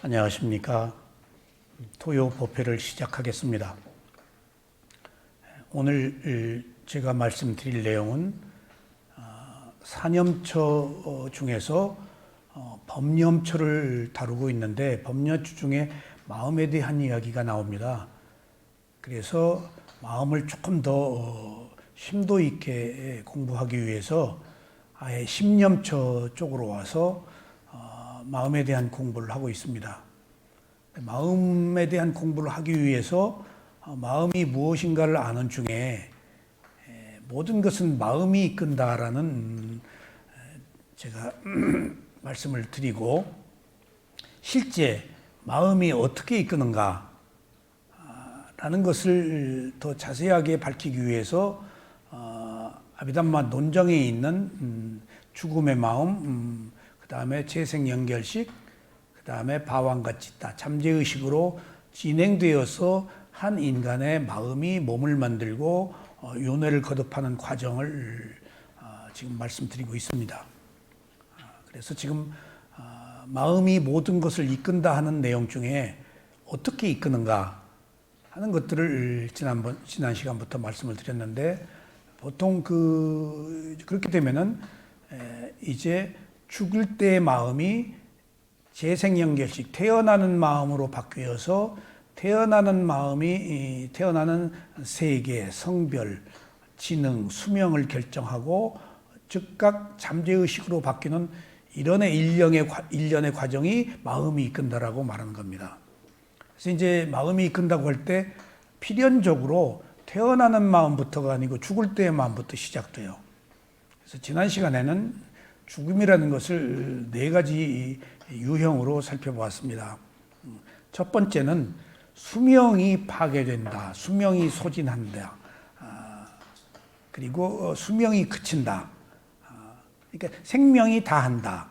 안녕하십니까. 토요 법회를 시작하겠습니다. 오늘 제가 말씀드릴 내용은 산염처 중에서 법염처를 다루고 있는데, 법염처 중에 마음에 대한 이야기가 나옵니다. 그래서 마음을 조금 더 심도 있게 공부하기 위해서 아예 심염처 쪽으로 와서 마음에 대한 공부를 하고 있습니다. 마음에 대한 공부를 하기 위해서 마음이 무엇인가를 아는 중에 모든 것은 마음이 이끈다라는 제가 말씀을 드리고, 실제 마음이 어떻게 이끄는가 라는 것을 더 자세하게 밝히기 위해서 아비담마 논정에 있는 죽음의 마음, 그 다음에 재생연결식, 그 다음에 바왕가치타, 잠재의식으로 진행되어서 한 인간의 마음이 몸을 만들고 윤회를 거듭하는 과정을 지금 말씀드리고 있습니다. 그래서 지금 마음이 모든 것을 이끈다 하는 내용 중에 어떻게 이끄는가 하는 것들을 지난 시간부터 말씀을 드렸는데, 보통 그렇게 되면은 이제 죽을 때의 마음이 재생연결식, 태어나는 마음으로 바뀌어서 태어나는 마음이 태어나는 세계, 성별, 지능, 수명을 결정하고 즉각 잠재의식으로 바뀌는 일련의 과정이 마음이 이끈다라고 말하는 겁니다. 그래서 이제 마음이 이끈다고 할 때 필연적으로 태어나는 마음부터가 아니고 죽을 때의 마음부터 시작돼요. 그래서 지난 시간에는 죽음이라는 것을 네 가지 유형으로 살펴보았습니다. 첫 번째는 수명이 파괴된다, 수명이 소진한다, 그리고 수명이 그친다, 그러니까 생명이 다한다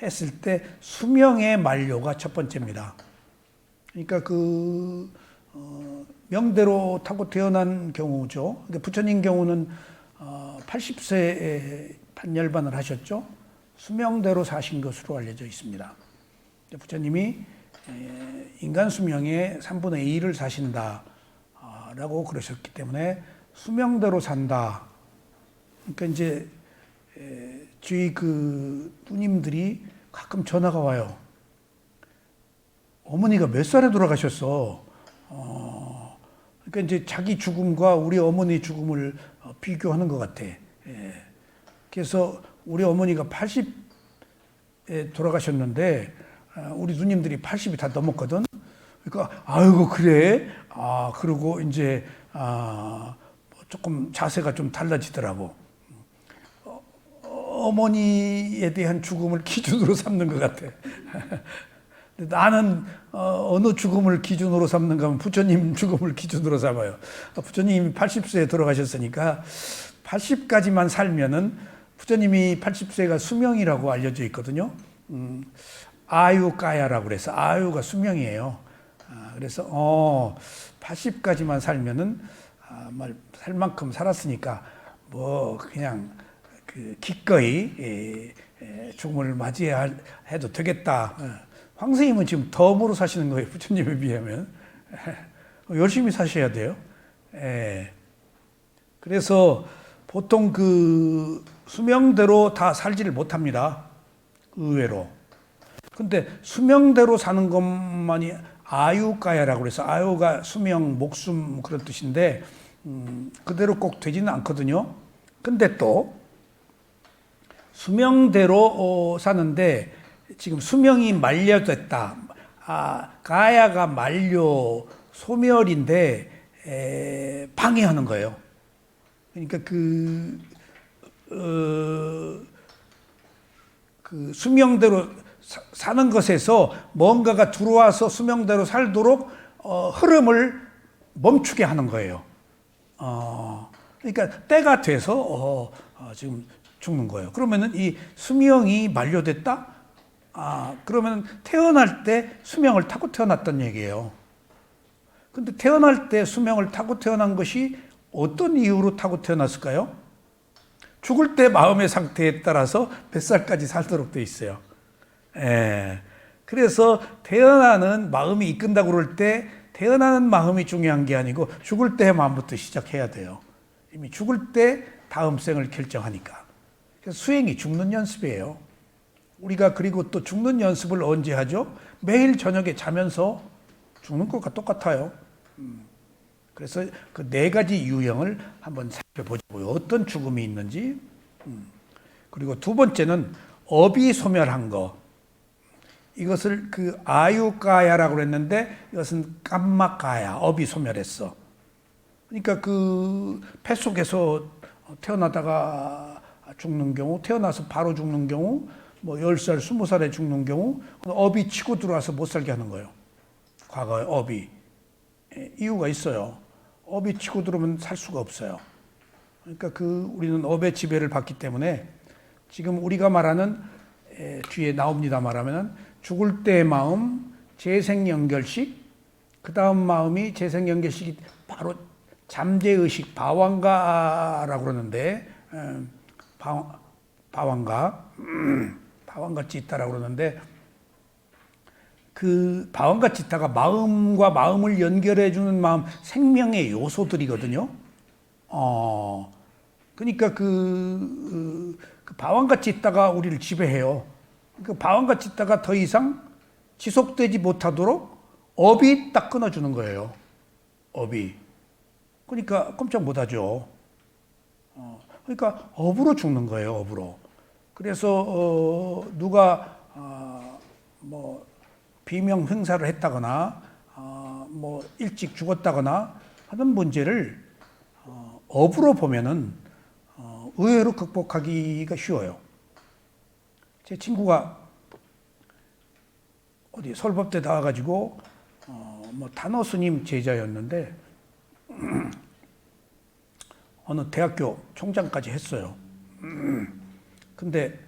했을 때 수명의 만료가 첫 번째입니다. 그러니까 명대로 타고 태어난 경우죠. 그러니까 부처님 경우는 80세에 판열반을 하셨죠. 수명대로 사신 것으로 알려져 있습니다. 부처님이 인간 수명의 3분의 2를 사신다라고 그러셨기 때문에 수명대로 산다. 그러니까 이제 저희 누님들이 가끔 전화가 와요. 어머니가 몇 살에 돌아가셨어. 그러니까 이제 자기 죽음과 우리 어머니 죽음을 비교하는 것 같아. 그래서 우리 어머니가 80에 돌아가셨는데 우리 누님들이 80이 다 넘었거든. 그러니까 아이고 그래. 그리고 이제 조금 자세가 좀 달라지더라고. 어머니에 대한 죽음을 기준으로 삼는 것 같아. 나는 어느 죽음을 기준으로 삼는가 하면 부처님 죽음을 기준으로 삼아요. 부처님이 80세에 돌아가셨으니까 80까지만 살면은, 부처님이 80세가 수명이라고 알려져 있거든요. 아유까야라고 그래서 아유가 수명이에요. 그래서 80까지만 살면은 살 만큼 살았으니까 뭐 그냥 기꺼이 죽음을 맞이해도 되겠다. 황 스님은 지금 덤으로 사시는 거예요. 부처님에 비하면. 열심히 사셔야 돼요. 그래서 보통 수명대로 다 살지를 못합니다. 의외로. 근데 수명대로 사는 것만이 아유가야라고 그래서, 아유가 수명, 목숨 그런 뜻인데 그대로 꼭 되지는 않거든요. 근데 또 수명대로 사는데 지금 수명이 만료됐다. 가야가 만료, 소멸인데 방해하는 거예요. 그러니까 수명대로 사는 것에서 뭔가가 들어와서 수명대로 살도록 흐름을 멈추게 하는 거예요. 그러니까 때가 돼서 지금 죽는 거예요. 그러면은 이 수명이 만료됐다? 그러면 태어날 때 수명을 타고 태어났단 얘기예요. 근데 태어날 때 수명을 타고 태어난 것이 어떤 이유로 타고 태어났을까요? 죽을 때 마음의 상태에 따라서 몇 살까지 살도록 돼 있어요. 그래서 태어나는 마음이 이끈다고 그럴 때 태어나는 마음이 중요한 게 아니고 죽을 때의 마음부터 시작해야 돼요. 이미 죽을 때 다음 생을 결정하니까. 그래서 수행이 죽는 연습이에요. 우리가 그리고 또 죽는 연습을 언제 하죠? 매일 저녁에 자면서 죽는 것과 똑같아요. 그래서 그 네 가지 유형을 한번 살펴보자고요. 어떤 죽음이 있는지. 그리고 두 번째는 업이 소멸한 거. 이것을 그 아유가야라고 그랬는데 이것은 깜마가야, 업이 소멸했어. 그러니까 그 폐 속에서 태어나다가 죽는 경우, 태어나서 바로 죽는 경우, 뭐 10살, 20살에 죽는 경우 업이 치고 들어와서 못 살게 하는 거예요. 과거에 업이. 이유가 있어요. 업이 치고 들어오면 살 수가 없어요. 그러니까 우리는 업의 지배를 받기 때문에 지금 우리가 말하는 뒤에 나옵니다 말하면 죽을 때의 마음, 재생연결식, 그 다음 마음이 재생연결식이 바로 잠재의식, 바완가라고 그러는데 바완가 찌타라고 그러는데 그 바완가 찌타가 마음과 마음을 연결해 주는 마음, 생명의 요소들이거든요. 그러니까 그 바완가 찌타가 우리를 지배해요. 그 바완가 찌타가 더 이상 지속되지 못하도록 업이 딱 끊어주는 거예요. 업이. 그러니까 꼼짝 못하죠. 그러니까 업으로 죽는 거예요. 업으로. 그래서 누가 뭐 비명 행사를 했다거나 뭐 일찍 죽었다거나 하는 문제를 업으로 보면은 의외로 극복하기가 쉬워요. 제 친구가 어디 설법대 나와가지고 뭐 단어 스님 제자였는데 어느 대학교 총장까지 했어요. 근데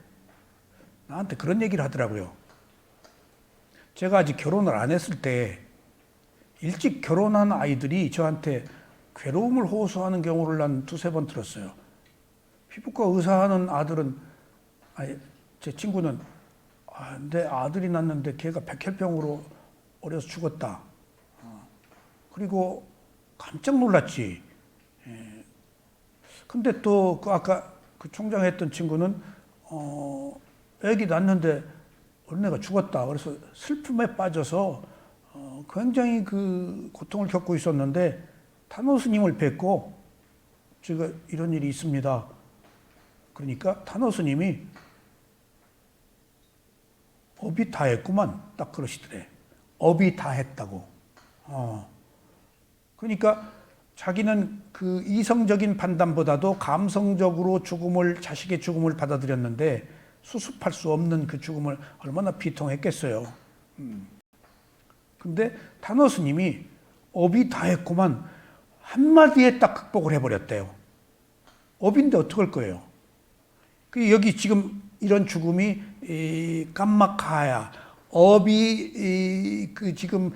나한테 그런 얘기를 하더라고요. 제가 아직 결혼을 안 했을 때 일찍 결혼한 아이들이 저한테 괴로움을 호소하는 경우를 난 두세 번 들었어요. 피부과 의사하는 아들은, 제 친구는 내 아들이 낳는데 걔가 백혈병으로 어려서 죽었다. 그리고 깜짝 놀랐지. 근데 또 아까 그 총장 했던 친구는 애기 낳는데 어린애가 죽었다. 그래서 슬픔에 빠져서 굉장히 그 고통을 겪고 있었는데 탄호 스님을 뵙고 제가 이런 일이 있습니다. 그러니까 탄호 스님이 업이 다 했구만. 딱 그러시더래. 업이 다 했다고. 그러니까 자기는 그 이성적인 판단보다도 감성적으로 자식의 죽음을 받아들였는데 수습할 수 없는 그 죽음을 얼마나 비통했겠어요. 근데 탄호 스님이 업이 다 했구만 한마디에 딱 극복을 해버렸대요. 업인데 어떡할 거예요? 여기 지금 이런 죽음이 깜막하야, 업이 그 지금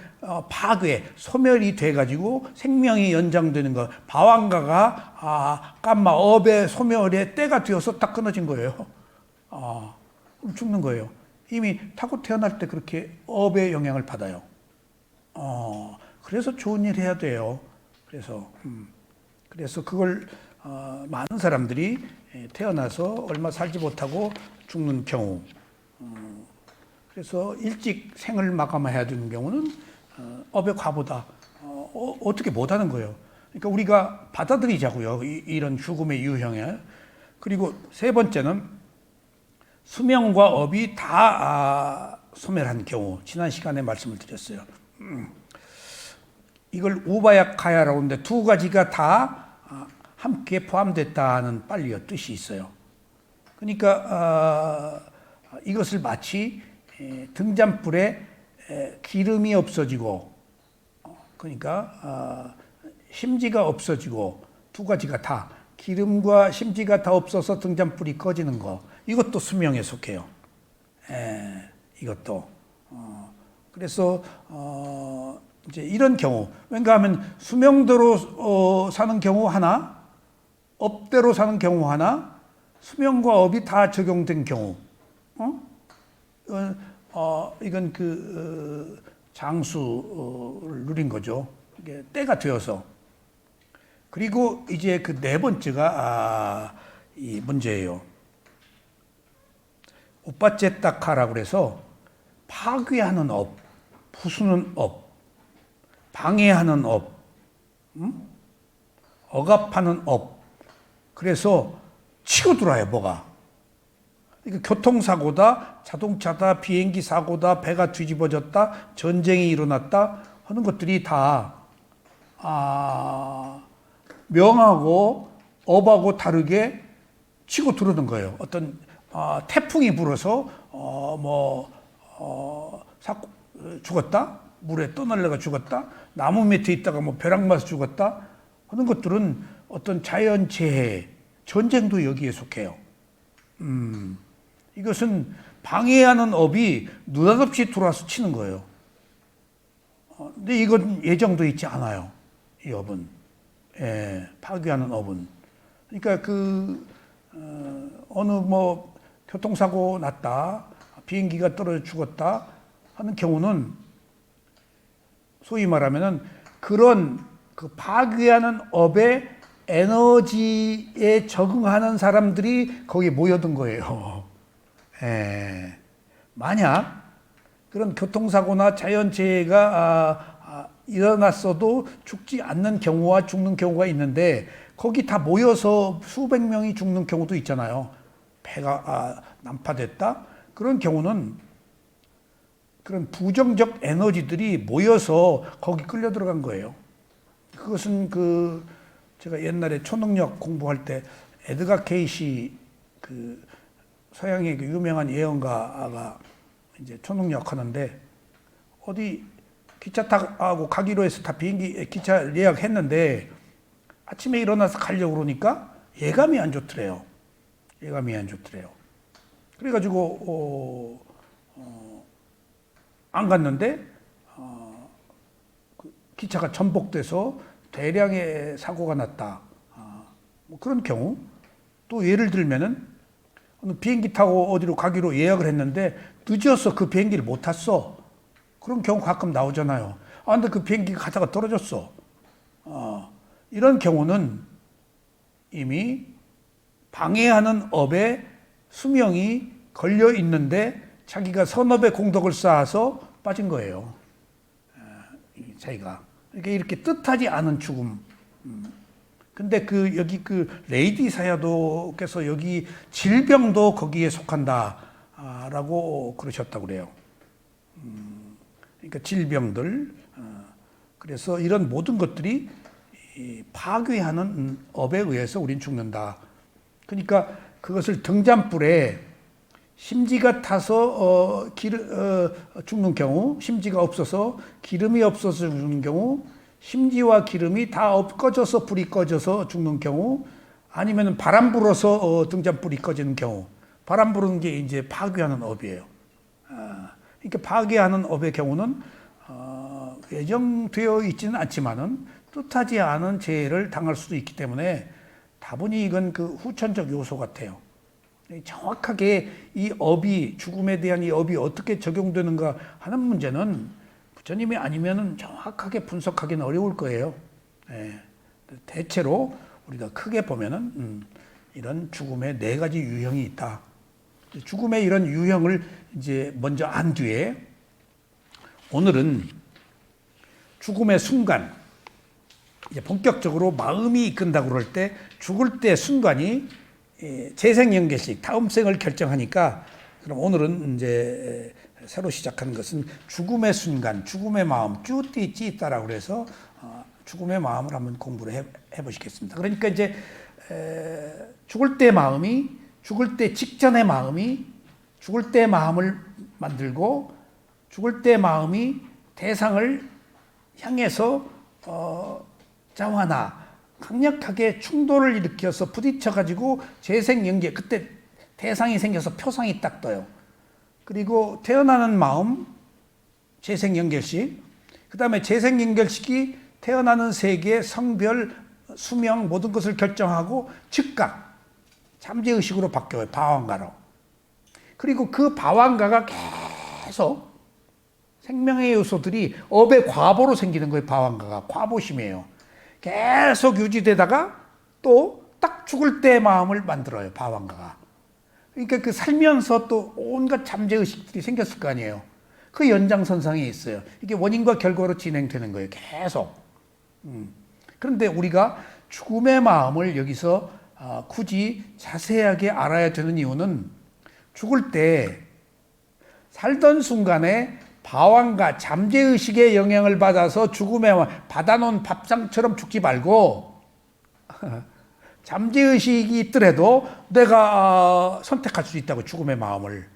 파괴, 소멸이 돼가지고 생명이 연장되는 거, 바완가가 깜마, 업의 소멸에 때가 되어서 딱 끊어진 거예요. 그럼 죽는 거예요. 이미 타고 태어날 때 그렇게 업의 영향을 받아요. 그래서 좋은 일 해야 돼요. 그래서 그걸 많은 사람들이 태어나서 얼마 살지 못하고 죽는 경우. 그래서 일찍 생을 마감해야 되는 경우는 업의 과보다 어떻게 못하는 거예요. 그러니까 우리가 받아들이자고요. 이런 죽음의 유형에. 그리고 세 번째는 수명과 업이 다 소멸한 경우. 지난 시간에 말씀을 드렸어요. 이걸 우바야카야라고 하는데 두 가지가 다 함께 포함됐다는 빨리어 뜻이 있어요. 그러니까 이것을 마치 등잔불에 기름이 없어지고, 그러니까 심지가 없어지고, 두 가지가 다 기름과 심지가 다 없어서 등잔불이 꺼지는 거, 이것도 수명에 속해요. 이것도. 그래서 이제 이런 경우, 왠가 하면 수명대로 사는 경우 하나, 업대로 사는 경우 하나, 수명과 업이 다 적용된 경우. 이건 장수를 누린 거죠. 이게 때가 되어서. 그리고 이제 그 네 번째가 이 문제예요. 우빠제타카라고 그래서 파괴하는 업, 부수는 업, 방해하는 업, 억압하는 업. 그래서 치고 들어와요, 뭐가. 그러니까 교통사고다, 자동차다, 비행기 사고다, 배가 뒤집어졌다, 전쟁이 일어났다 하는 것들이 다 명하고 업하고 다르게 치고 들어오는 거예요. 어떤 태풍이 불어서 죽었다, 물에 떠날려가 죽었다, 나무 밑에 있다가 벼락 맞아 죽었다 하는 것들은 어떤 자연재해, 전쟁도 여기에 속해요. 이것은 방해하는 업이 느닷없이 들어와서 치는 거예요. 근데 이건 예정도 있지 않아요. 이 업은. 파괴하는 업은. 그러니까 어느 교통사고 났다, 비행기가 떨어져 죽었다 하는 경우는 소위 말하면은 그런 그 파괴하는 업의 에너지에 적응하는 사람들이 거기에 모여든 거예요. 만약 그런 교통사고나 자연재해가 일어났어도 죽지 않는 경우와 죽는 경우가 있는데 거기 다 모여서 수백 명이 죽는 경우도 있잖아요. 배가 난파됐다? 그런 경우는 그런 부정적 에너지들이 모여서 거기 끌려 들어간 거예요. 그것은 제가 옛날에 초능력 공부할 때 에드가 케이시 서양의 유명한 예언가가 이제 초능력 하는데 어디 기차 타고 가기로 해서 다 기차 예약했는데 아침에 일어나서 가려고 그러니까 예감이 안 좋더래요. 그래가지고 안 갔는데 기차가 전복돼서 대량의 사고가 났다. 그런 경우. 또 예를 들면은 비행기 타고 어디로 가기로 예약을 했는데 늦어서 그 비행기를 못 탔어. 그런 경우 가끔 나오잖아요. 근데 그 비행기가 가다가 떨어졌어. 이런 경우는 이미 방해하는 업에 수명이 걸려 있는데 자기가 선업의 공덕을 쌓아서 빠진 거예요. 자기가. 그러니까 이렇게 뜻하지 않은 죽음. 근데 여기 레이디 사야도께서 여기 질병도 거기에 속한다. 라고 그러셨다고 그래요. 그러니까 질병들. 그래서 이런 모든 것들이 파괴하는 업에 의해서 우린 죽는다. 그러니까 그것을 등잔불에 심지가 타서 죽는 경우, 심지가 없어서 기름이 없어서 죽는 경우, 심지와 기름이 다 꺼져서 불이 꺼져서 죽는 경우, 아니면 바람 불어서 등잔불이 꺼지는 경우. 바람 부르는 게 이제 파괴하는 업이에요. 그러니까 파괴하는 업의 경우는 예정되어 있지는 않지만은 뜻하지 않은 재해를 당할 수도 있기 때문에 다분히 이건 후천적 요소 같아요. 정확하게 이 업이, 죽음에 대한 이 업이 어떻게 적용되는가 하는 문제는 부처님이 아니면은 정확하게 분석하기는 어려울 거예요. 대체로 우리가 크게 보면은 이런 죽음의 4가지 유형이 있다. 죽음의 이런 유형을 이제 먼저 안 뒤에 오늘은 죽음의 순간, 이제 본격적으로 마음이 이끈다고 그럴 때 죽을 때 순간이 재생연계식, 다음 생을 결정하니까 그럼 오늘은 이제 새로 시작하는 것은 죽음의 순간, 죽음의 마음, 쭈띠 찌따라고 그래서 죽음의 마음을 한번 공부를 해보시겠습니다. 그러니까 이제 죽을 때 마음이, 죽을 때 직전의 마음이, 죽을 때 마음을 만들고 죽을 때 마음이 대상을 향해서 자화나 강력하게 충돌을 일으켜서 부딪혀가지고 재생연계, 그때 대상이 생겨서 표상이 딱 떠요. 그리고 태어나는 마음, 재생연결식, 그 다음에 재생연결식이 태어나는 세계, 성별, 수명 모든 것을 결정하고 즉각 잠재의식으로 바뀌어요. 방황가로. 그리고 그 방황가가 계속 생명의 요소들이 업의 과보로 생기는 거예요. 방황가가 과보심이에요. 계속 유지되다가 또 딱 죽을 때 마음을 만들어요. 방황가가. 그러니까 그 살면서 또 온갖 잠재의식들이 생겼을 거 아니에요. 그 연장선상에 있어요. 이게 원인과 결과로 진행되는 거예요. 계속. 그런데 우리가 죽음의 마음을 여기서 굳이 자세하게 알아야 되는 이유는 죽을 때 살던 순간에 방황과 잠재의식의 영향을 받아서 죽음에 받아놓은 밥상처럼 죽지 말고 잠재의식이 있더라도 내가 선택할 수 있다고 죽음의 마음을.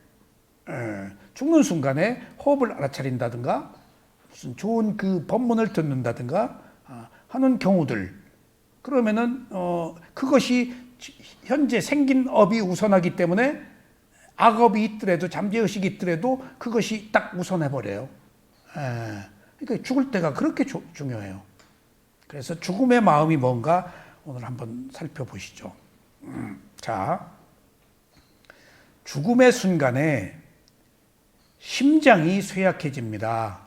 죽는 순간에 호흡을 알아차린다든가 무슨 좋은 그 법문을 듣는다든가 하는 경우들. 그러면은 그것이 현재 생긴 업이 우선하기 때문에 악업이 있더라도 잠재의식이 있더라도 그것이 딱 우선해 버려요. 그러니까 죽을 때가 그렇게 중요해요. 그래서 죽음의 마음이 뭔가 오늘 한번 살펴보시죠. 자, 죽음의 순간에 심장이 쇠약해집니다.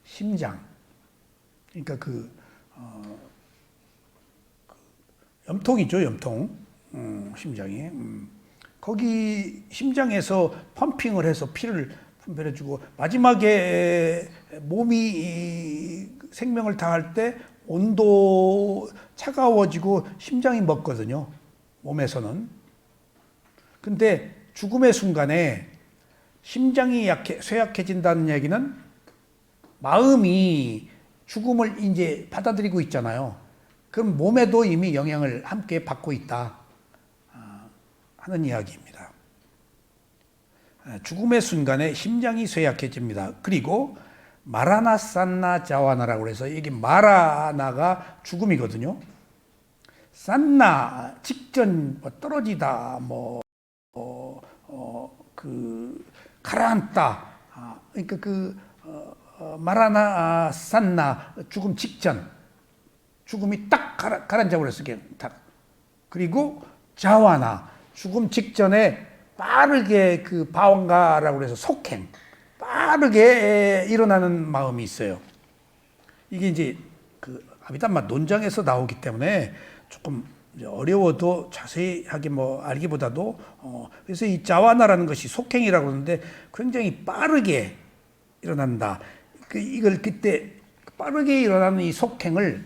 심장. 그러니까 염통이죠, 염통. 심장이. 거기 심장에서 펌핑을 해서 피를 분별해주고 마지막에 몸이 생명을 다할 때 온도 차가워지고 심장이 먹거든요. 몸에서는. 근데 죽음의 순간에 심장이 쇠약해진다는 얘기는 마음이 죽음을 이제 받아들이고 있잖아요. 그럼 몸에도 이미 영향을 함께 받고 있다 하는 이야기입니다. 죽음의 순간에 심장이 쇠약해집니다. 그리고 마라나 산나 자와나라고 해서 이게 마라나가 죽음이거든요. 산나 직전 떨어지다 가라앉다. 그러니까 마라나 산나 죽음 직전. 죽음이 딱 가라앉아 버렸어요. 딱. 그리고 자와나 죽음 직전에 빠르게 그 방황가라고 해서 속행 빠르게 일어나는 마음이 있어요. 이게 이제 그 아비담마 논장에서 나오기 때문에 조금 어려워도 자세하게 알기보다도 그래서 이 자와나라는 것이 속행이라고 하는데 굉장히 빠르게 일어난다. 이걸 그때 빠르게 일어나는 이 속행을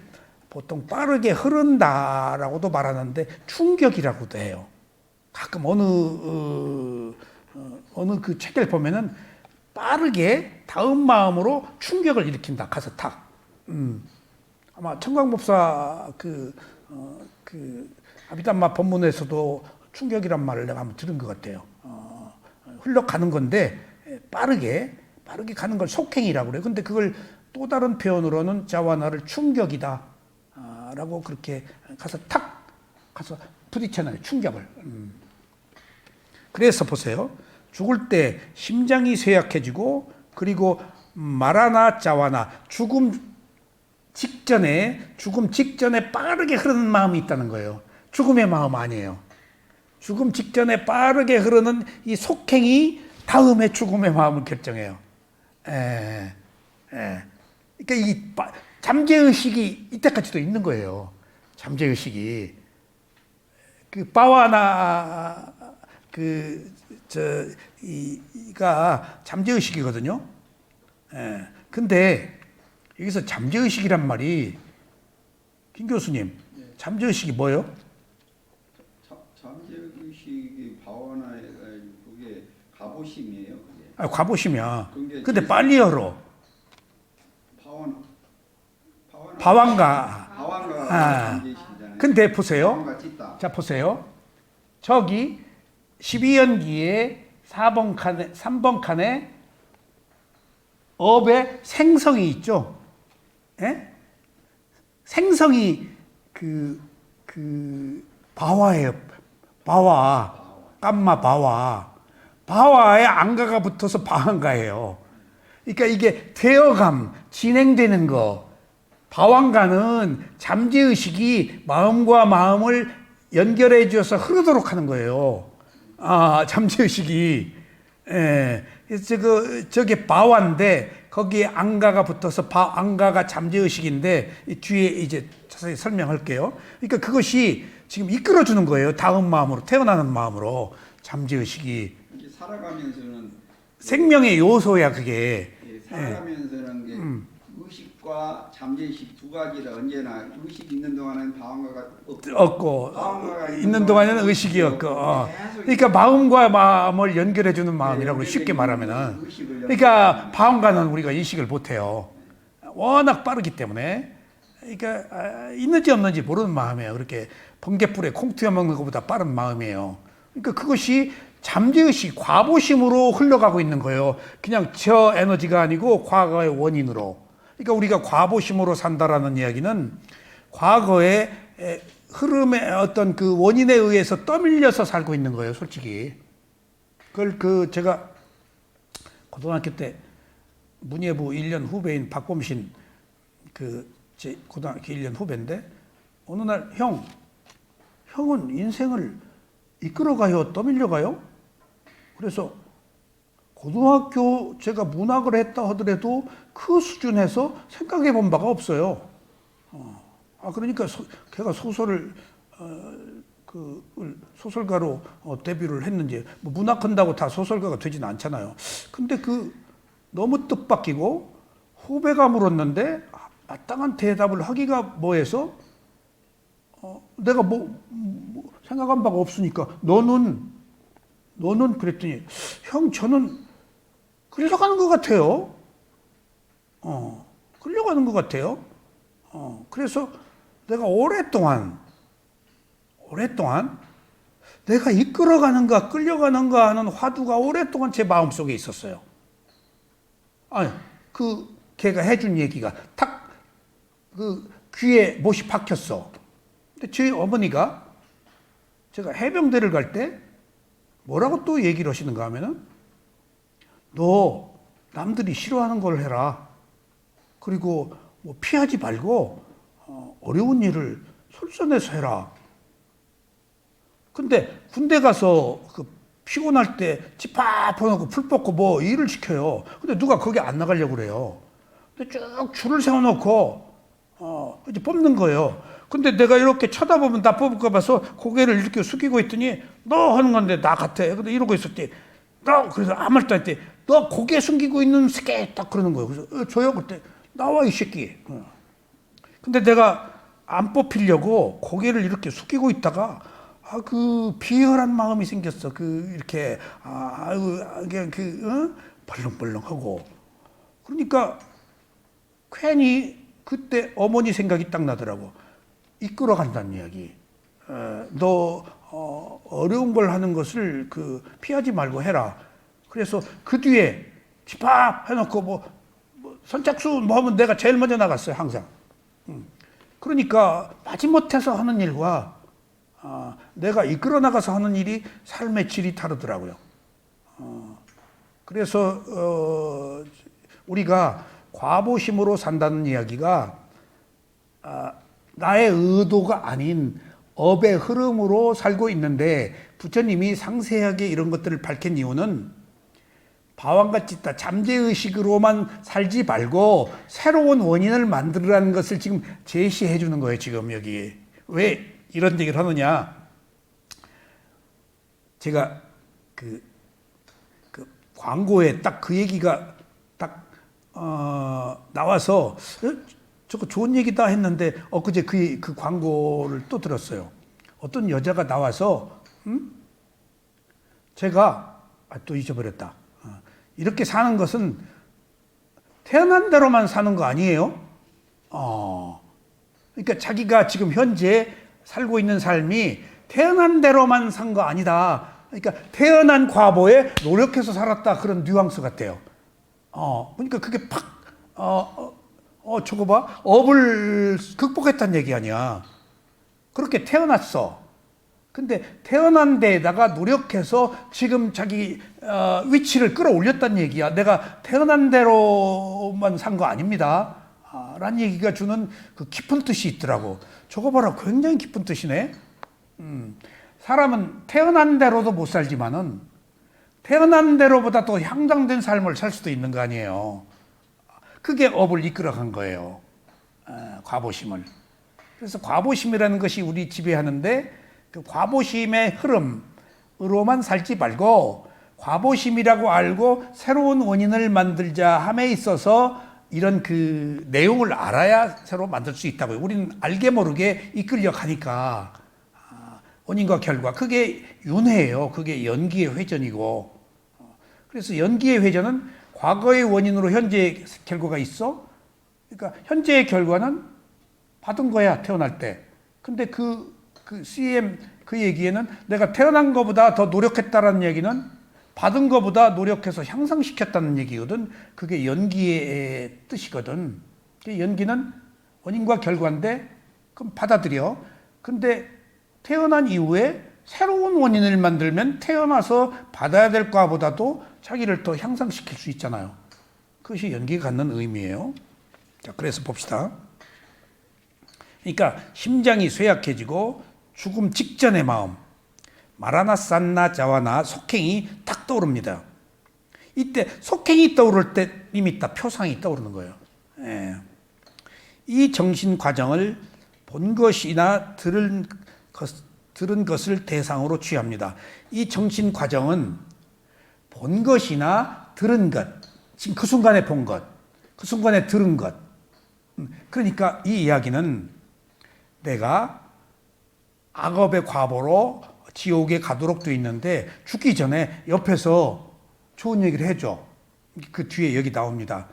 보통 빠르게 흐른다라고도 말하는데 충격이라고도 해요. 가끔 어느 그 책을 보면은 빠르게 다음 마음으로 충격을 일으킨다. 가서 탁. 아마 청광법사 아비담마 법문에서도 충격이란 말을 내가 한번 들은 것 같아요. 흘러가는 건데 빠르게 가는 걸 속행이라고 그래요. 근데 그걸 또 다른 표현으로는 자와나를 충격이다. 라고 그렇게 가서 부딪혀놔요. 충격을. 그래서 보세요. 죽을 때 심장이 쇠약해지고 그리고 마라나 자와나 죽음 직전에 빠르게 흐르는 마음이 있다는 거예요. 죽음의 마음 아니에요. 죽음 직전에 빠르게 흐르는 이 속행이 다음에 죽음의 마음을 결정해요. 그러니까 이 잠재의식이 이때까지도 있는 거예요. 잠재의식이. 바와나 이가 잠재의식이거든요. 근데 여기서 잠재의식이란 말이 김 교수님, 잠재의식이 뭐예요? 잠재의식이 바와나의 그게 가보심이에요. 그게. 가보심이야. 근데 빨리 열어. 바왕가. 근데 보세요. 자, 보세요. 저기 12연기에 3번 칸에 업의 생성이 있죠. 예? 생성이 바와예요. 바와. 깜마 바와. 바와에 안가가 붙어서 바왕가예요. 그러니까 이게 되어감, 진행되는 거. 바왕가는 잠재의식이 마음과 마음을 연결해 주어서 흐르도록 하는 거예요. 잠재의식이. 저게 바와인데 거기에 안가가 붙어서 안가가 잠재의식인데 이 뒤에 이제 자세히 설명할게요. 그러니까 그것이 지금 이끌어주는 거예요. 다음 마음으로, 태어나는 마음으로. 잠재의식이 이게 살아가면서는 생명의 요소야 그게. 살아가면서는 게 의식과 잠재의식 두 가지다. 언제나 의식 있는 동안은 방황가가 없고 방황가가 있는 동안에는 의식이 없고 그러니까 마음과 마음을 연결해주는 마음이라고 쉽게 말하면은 그러니까 방황가는 우리가 인식을 못해요. 워낙 빠르기 때문에 그러니까 있는지 없는지 모르는 마음이에요. 그렇게 번갯불에 콩 튀어 먹는 것보다 빠른 마음이에요. 그러니까 그것이 잠재의식, 과보심으로 흘러가고 있는 거예요. 그냥 저 에너지가 아니고 과거의 원인으로. 그러니까 우리가 과보심으로 산다라는 이야기는 과거의 흐름의 어떤 그 원인에 의해서 떠밀려서 살고 있는 거예요, 솔직히. 그걸 제가 고등학교 때 문예부 1년 후배인 박범신 제 고등학교 1년 후배인데 어느 날 형은 인생을 이끌어가요, 떠밀려가요? 그래서 고등학교 제가 문학을 했다 하더라도 그 수준에서 생각해 본 바가 없어요. 그러니까 걔가 소설을 소설가로 데뷔를 했는지 뭐 문학한다고 다 소설가가 되진 않잖아요. 근데 너무 뜻밖이고 후배가 물었는데 마땅한 대답을 하기가 뭐해서 내가 생각한 바가 없으니까 너는 그랬더니 형 저는 끌려가는 것 같아요. 끌려가는 것 같아요. 그래서 내가 오랫동안 내가 이끌어가는가 끌려가는가 하는 화두가 오랫동안 제 마음속에 있었어요. 걔가 해준 얘기가 탁 귀에 못이 박혔어. 근데 저희 어머니가 제가 해병대를 갈 때 뭐라고 또 얘기를 하시는가 하면은 너 남들이 싫어하는 걸 해라. 그리고 뭐 피하지 말고 어려운 일을 솔선해서 해라. 근데 군대 가서 피곤할 때 집합 해놓고 풀 뽑고 뭐 일을 시켜요. 근데 누가 거기 안 나가려고 그래요. 근데 쭉 줄을 세워놓고 이제 뽑는 거예요. 근데 내가 이렇게 쳐다보면 나 뽑을까 봐서 고개를 이렇게 숙이고 있더니 너 하는 건데 나 같아. 근데 이러고 있을 때 그래서 아무 말도 안 때 너 고개 숙이고 있는 새끼 딱 그러는 거예요. 그래서 저요 그때 나와 이 새끼. 근데 내가 안 뽑히려고 고개를 이렇게 숙이고 있다가 비열한 마음이 생겼어. 이렇게 그냥 벌렁벌렁하고. 그러니까 괜히 그때 어머니 생각이 딱 나더라고. 이끌어 간다는 이야기. 너 어려운 걸 하는 것을 피하지 말고 해라. 그래서 그 뒤에 집합 해놓고 선착순 하면 내가 제일 먼저 나갔어요, 항상. 그러니까 마지못해서 하는 일과 내가 이끌어 나가서 하는 일이 삶의 질이 다르더라고요. 그래서 우리가 과보심으로 산다는 이야기가 나의 의도가 아닌 업의 흐름으로 살고 있는데 부처님이 상세하게 이런 것들을 밝힌 이유는 바왕같이 잠재의식으로만 살지 말고 새로운 원인을 만들으라는 것을 지금 제시해 주는 거예요. 지금 여기 왜 이런 얘기를 하느냐. 제가 광고에 딱 그 얘기가 딱 나와서 저거 좋은 얘기다 했는데 엊그제 그 광고를 또 들었어요. 어떤 여자가 나와서 제가 또 잊어버렸다. 이렇게 사는 것은 태어난 대로만 사는 거 아니에요? 그러니까 자기가 지금 현재 살고 있는 삶이 태어난 대로만 산 거 아니다. 그러니까 태어난 과보에 노력해서 살았다. 그런 뉘앙스 같아요. 그러니까 그게 팍 저거 봐. 업을 극복했다는 얘기 아니야. 그렇게 태어났어. 근데 태어난 데에다가 노력해서 지금 자기 위치를 끌어올렸다는 얘기야. 내가 태어난 대로만 산 거 아닙니다. 라는 얘기가 주는 깊은 뜻이 있더라고. 저거 봐라. 굉장히 깊은 뜻이네. 사람은 태어난 대로도 못 살지만은 태어난 대로보다 더 향상된 삶을 살 수도 있는 거 아니에요. 그게 업을 이끌어간 거예요. 과보심을. 그래서 과보심이라는 것이 우리 지배하는데 그 과보심의 흐름으로만 살지 말고 과보심이라고 알고 새로운 원인을 만들자 함에 있어서 이런 그 내용을 알아야 새로 만들 수 있다고요. 우리는 알게 모르게 이끌려 가니까 원인과 결과 그게 윤회예요. 그게 연기의 회전이고 그래서 연기의 회전은 과거의 원인으로 현재의 결과가 있어. 그러니까 현재의 결과는 받은 거야 태어날 때. 근데 그 CM 그 얘기에는 내가 태어난 것보다 더 노력했다라는 얘기는 받은 것보다 노력해서 향상시켰다는 얘기거든. 그게 연기의 뜻이거든. 연기는 원인과 결과인데 그럼 받아들여. 근데 태어난 이후에 새로운 원인을 만들면 태어나서 받아야 될 것보다도 자기를 더 향상시킬 수 있잖아요. 그것이 연기가 갖는 의미예요. 자, 그래서 봅시다. 그러니까 심장이 쇠약해지고 죽음 직전의 마음, 마라나산나 자와나 속행이 딱 떠오릅니다. 이때 속행이 떠오를 때 이미 딱 표상이 떠오르는 거예요. 예. 이 정신 과정을 본 것이나 들은 것을 대상으로 취합니다. 이 정신 과정은 본 것이나 들은 것, 지금 그 순간에 본 것, 그 순간에 들은 것. 그러니까 이 이야기는 내가 악업의 과보로 지옥에 가도록 돼 있는데 죽기 전에 옆에서 좋은 얘기를 해줘. 그 뒤에 여기 나옵니다.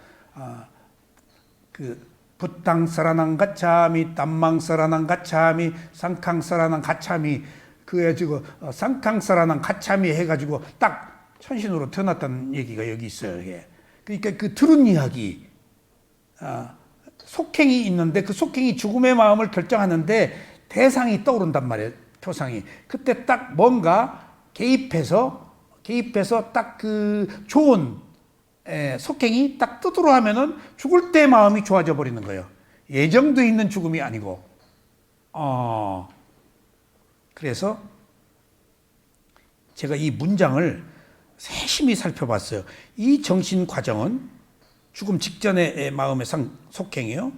부땅사라낭 가차미, 땀망사라낭 가차미, 상캉사라낭 가차미, 그래가지고 상캉사라낭 가차미 해가지고 딱 천신으로 태어났다는 얘기가 여기 있어요. 이게. 그러니까 그 들은 이야기, 속행이 있는데 그 속행이 죽음의 마음을 결정하는데 대상이 떠오른단 말이에요. 표상이. 그때 딱 뭔가 개입해서 딱 그 좋은 속행이 딱 뜨도록 하면은 죽을 때 마음이 좋아져 버리는 거예요. 예정돼 있는 죽음이 아니고. 그래서 제가 이 문장을 세심히 살펴봤어요. 이 정신 과정은 죽음 직전의 마음의 속행이에요.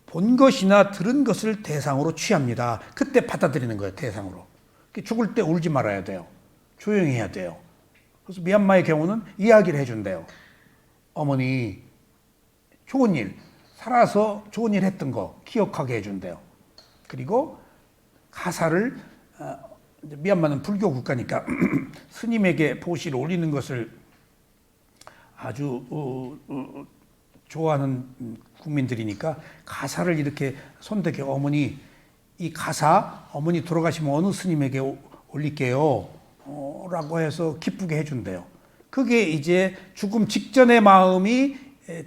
본 것이나 들은 것을 대상으로 취합니다. 그때 받아들이는 거예요. 대상으로. 죽을 때 울지 말아야 돼요. 조용히 해야 돼요. 그래서 미얀마의 경우는 이야기를 해준대요. 어머니 좋은 일, 살아서 좋은 일 했던 거 기억하게 해준대요. 그리고 가사를 미얀마는 불교 국가니까 스님에게 보시를 올리는 것을 아주 좋아하는 국민들이니까 가사를 이렇게 손대게 어머니 이 가사 어머니 돌아가시면 어느 스님에게 올릴게요 라고 해서 기쁘게 해준대요. 그게 이제 죽음 직전의 마음이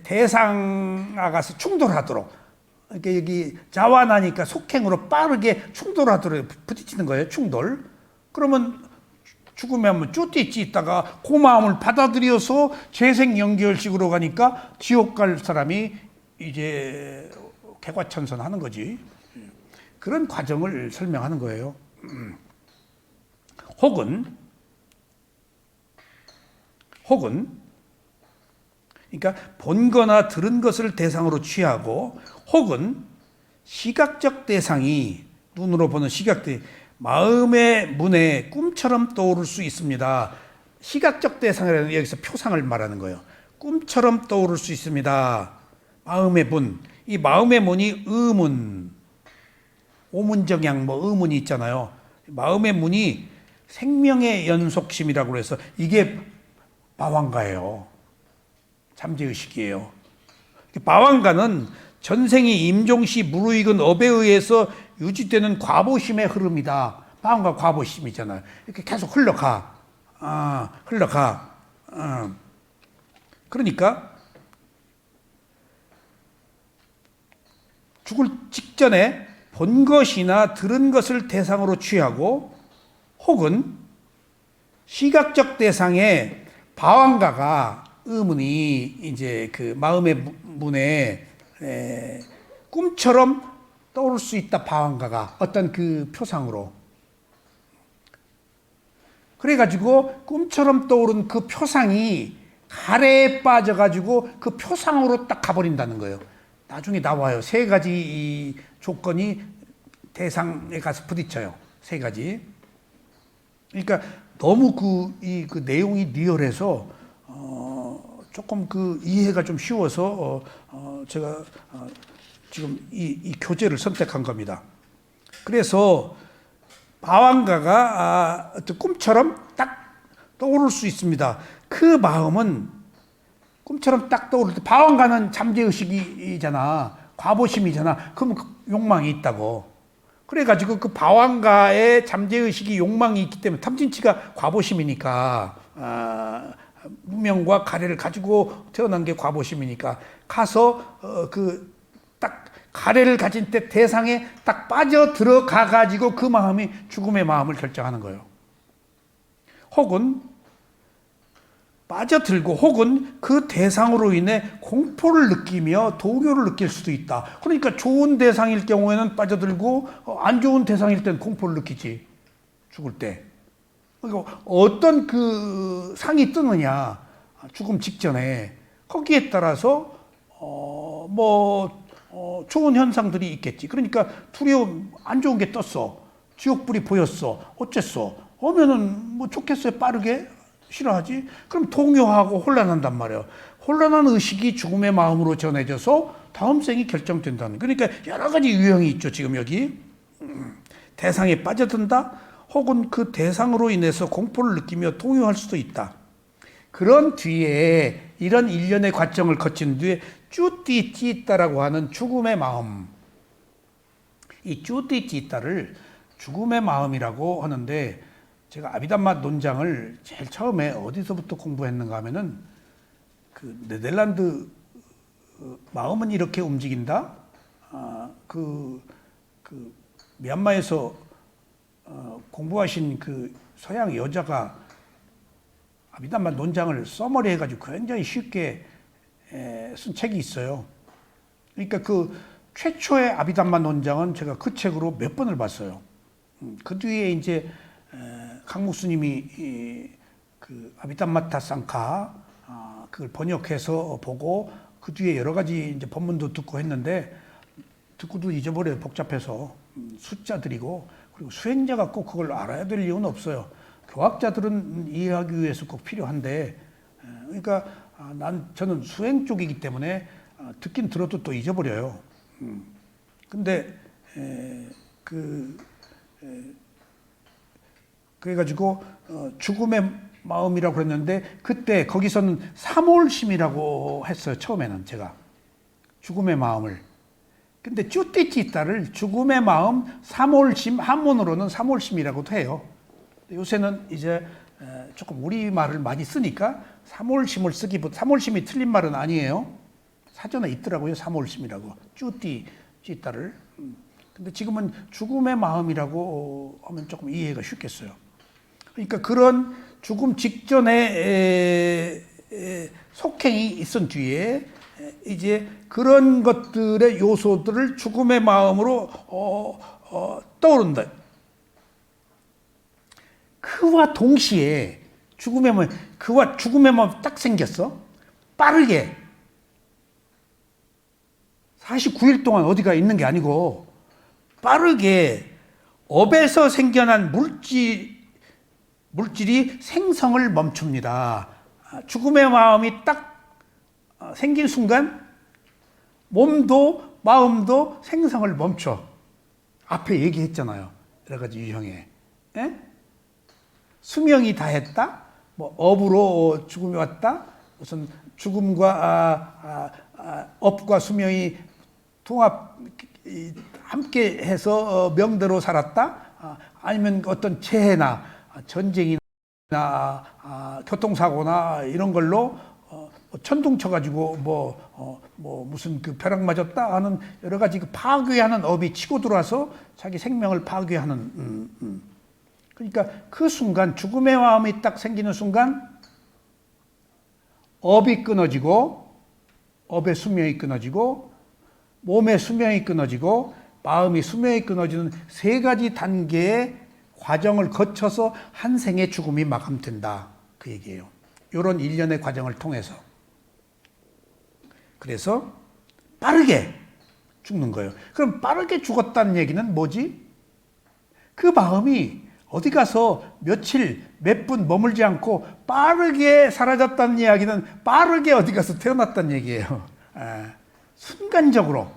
대상아 가서 충돌하도록 이렇게 여기 자완하니까 속행으로 빠르게 충돌하도록 부딪히는 거예요. 충돌. 그러면 죽음에 한번 쭈띠찌 있다가 그 마음을 받아들여서 재생 연결식으로 가니까 지옥 갈 사람이 이제 개과천선하는 거지. 그런 과정을 설명하는 거예요. 혹은 그러니까 본 거나 들은 것을 대상으로 취하고 혹은 시각적 대상이 눈으로 보는 시각대 마음의 문에 꿈처럼 떠오를 수 있습니다. 시각적 대상이라는 여기서 표상을 말하는 거예요. 꿈처럼 떠오를 수 있습니다. 마음의 문. 이 마음의 문이 의문, 오문정양 뭐 의문이 있잖아요. 마음의 문이 생명의 연속심이라고 해서 이게 바왕가예요. 잠재의식이에요. 바왕가는 전생이 임종시 무르익은 업에 의해서 유지되는 과보심의 흐름이다. 바왕가 과보심이잖아요. 이렇게 계속 흘러가. 그러니까 죽을 직전에 본 것이나 들은 것을 대상으로 취하고 혹은 시각적 대상의 바왕가가 의문이 이제 그 마음의 문에 꿈처럼 떠오를 수 있다. 바왕가가 어떤 그 표상으로. 그래가지고 꿈처럼 떠오른 그 표상이 가래에 빠져가지고 그 표상으로 딱 가버린다는 거예요. 나중에 나와요. 세 가지 이 조건이 대상에 가서 부딪혀요. 세 가지. 그러니까 너무 그 내용이 리얼해서 조금 그 이해가 좀 쉬워서 제가 지금 이 교재를 선택한 겁니다. 그래서 마왕가가 어떤 꿈처럼 딱 떠오를 수 있습니다. 그 마음은 꿈처럼 딱 떠오를 때 바왕가는 잠재의식이잖아. 과보심이잖아. 그럼 욕망이 있다고. 그래가지고 그 바왕가의 잠재의식이 욕망이 있기 때문에 탐진치가 과보심이니까 무명과 가래를 가지고 태어난 게 과보심이니까 가서 그 딱 가래를 가진 때 대상에 딱 빠져 들어가 가지고 그 마음이 죽음의 마음을 결정하는 거예요. 혹은 빠져들고 혹은 그 대상으로 인해 공포를 느끼며 동요를 느낄 수도 있다. 그러니까 좋은 대상일 경우에는 빠져들고 안 좋은 대상일 때는 공포를 느끼지. 죽을 때. 그러니까 어떤 그 상이 뜨느냐 죽음 직전에 거기에 따라서 좋은 현상들이 있겠지. 그러니까 두려움 안 좋은 게 떴어. 지옥불이 보였어. 어쨌어. 오면은 뭐 좋겠어요. 빠르게. 싫어하지? 그럼 동요하고 혼란한단 말이에요. 혼란한 의식이 죽음의 마음으로 전해져서 다음 생이 결정된다는. 그러니까 여러 가지 유형이 있죠. 지금 여기 대상에 빠져든다. 혹은 그 대상으로 인해서 공포를 느끼며 동요할 수도 있다. 그런 뒤에 이런 일련의 과정을 거친 뒤에 쭈띠찌따라고 하는 죽음의 마음. 이 쭈띠찌따를 죽음의 마음이라고 하는데 제가 아비담마 논장을 제일 처음에 어디서부터 공부했는가 하면은 그 네덜란드 마음은 이렇게 움직인다. 미얀마에서 공부하신 그 서양 여자가 아비담마 논장을 써머리 해가지고 굉장히 쉽게 쓴 책이 있어요. 그러니까 그 최초의 아비담마 논장은 제가 그 책으로 몇 번을 봤어요. 그 뒤에 이제 강목 스님이 그 아비담마타 쌍카 그걸 번역해서 보고 그 뒤에 여러 가지 이제 법문도 듣고 했는데 듣고도 잊어버려요. 복잡해서 숫자들이고 그리고 수행자가 꼭 그걸 알아야 될 이유는 없어요. 교학자들은 이해하기 위해서 꼭 필요한데 그러니까 저는 수행 쪽이기 때문에 듣긴 들어도 또 잊어버려요. 근데 그래가지고 죽음의 마음이라고 그랬는데 그때 거기서는 사몰심이라고 했어요. 처음에는 제가 죽음의 마음을. 근데 쭈띠찌따를 죽음의 마음 사몰심, 한문으로는 사몰심이라고도 해요. 요새는 이제 조금 우리말을 많이 쓰니까 사몰심을 쓰기보다, 사몰심이 틀린 말은 아니에요. 사전에 있더라고요. 사몰심이라고. 쭈띠찌따를. 근데 지금은 죽음의 마음이라고 하면 조금 이해가 쉽겠어요. 그러니까 그런 죽음 직전에 속행이 있은 뒤에 이제 그런 것들의 요소들을 죽음의 마음으로 떠오른다. 그와 동시에 그와 죽음의 마음이 딱 생겼어. 빠르게 49일 동안 어디가 있는 게 아니고 빠르게 업에서 생겨난 물질이 생성을 멈춥니다. 죽음의 마음이 딱 생긴 순간 몸도 마음도 생성을 멈춰. 앞에 얘기했잖아요. 여러 가지 유형에. 에? 수명이 다했다. 뭐 업으로 죽음이 왔다. 무슨 죽음과 업과 수명이 통합 함께 해서 명대로 살았다. 아니면 어떤 재해나 전쟁이나 교통사고나 이런 걸로 천둥 쳐가지고 무슨 그 벼락 맞았다 하는 여러 가지 그 파괴하는 업이 치고 들어와서 자기 생명을 파괴하는. 그러니까 그 순간 죽음의 마음이 딱 생기는 순간 업이 끊어지고 업의 수명이 끊어지고 몸의 수명이 끊어지고 마음이 수명이 끊어지는 세 가지 단계의 과정을 거쳐서 한 생의 죽음이 마감된다. 그 얘기예요. 이런 일련의 과정을 통해서. 그래서 빠르게 죽는 거예요. 그럼 빠르게 죽었다는 얘기는 뭐지? 그 마음이 어디 가서 며칠, 몇 분 머물지 않고 빠르게 사라졌다는 이야기는 빠르게 어디 가서 태어났다는 얘기예요. 순간적으로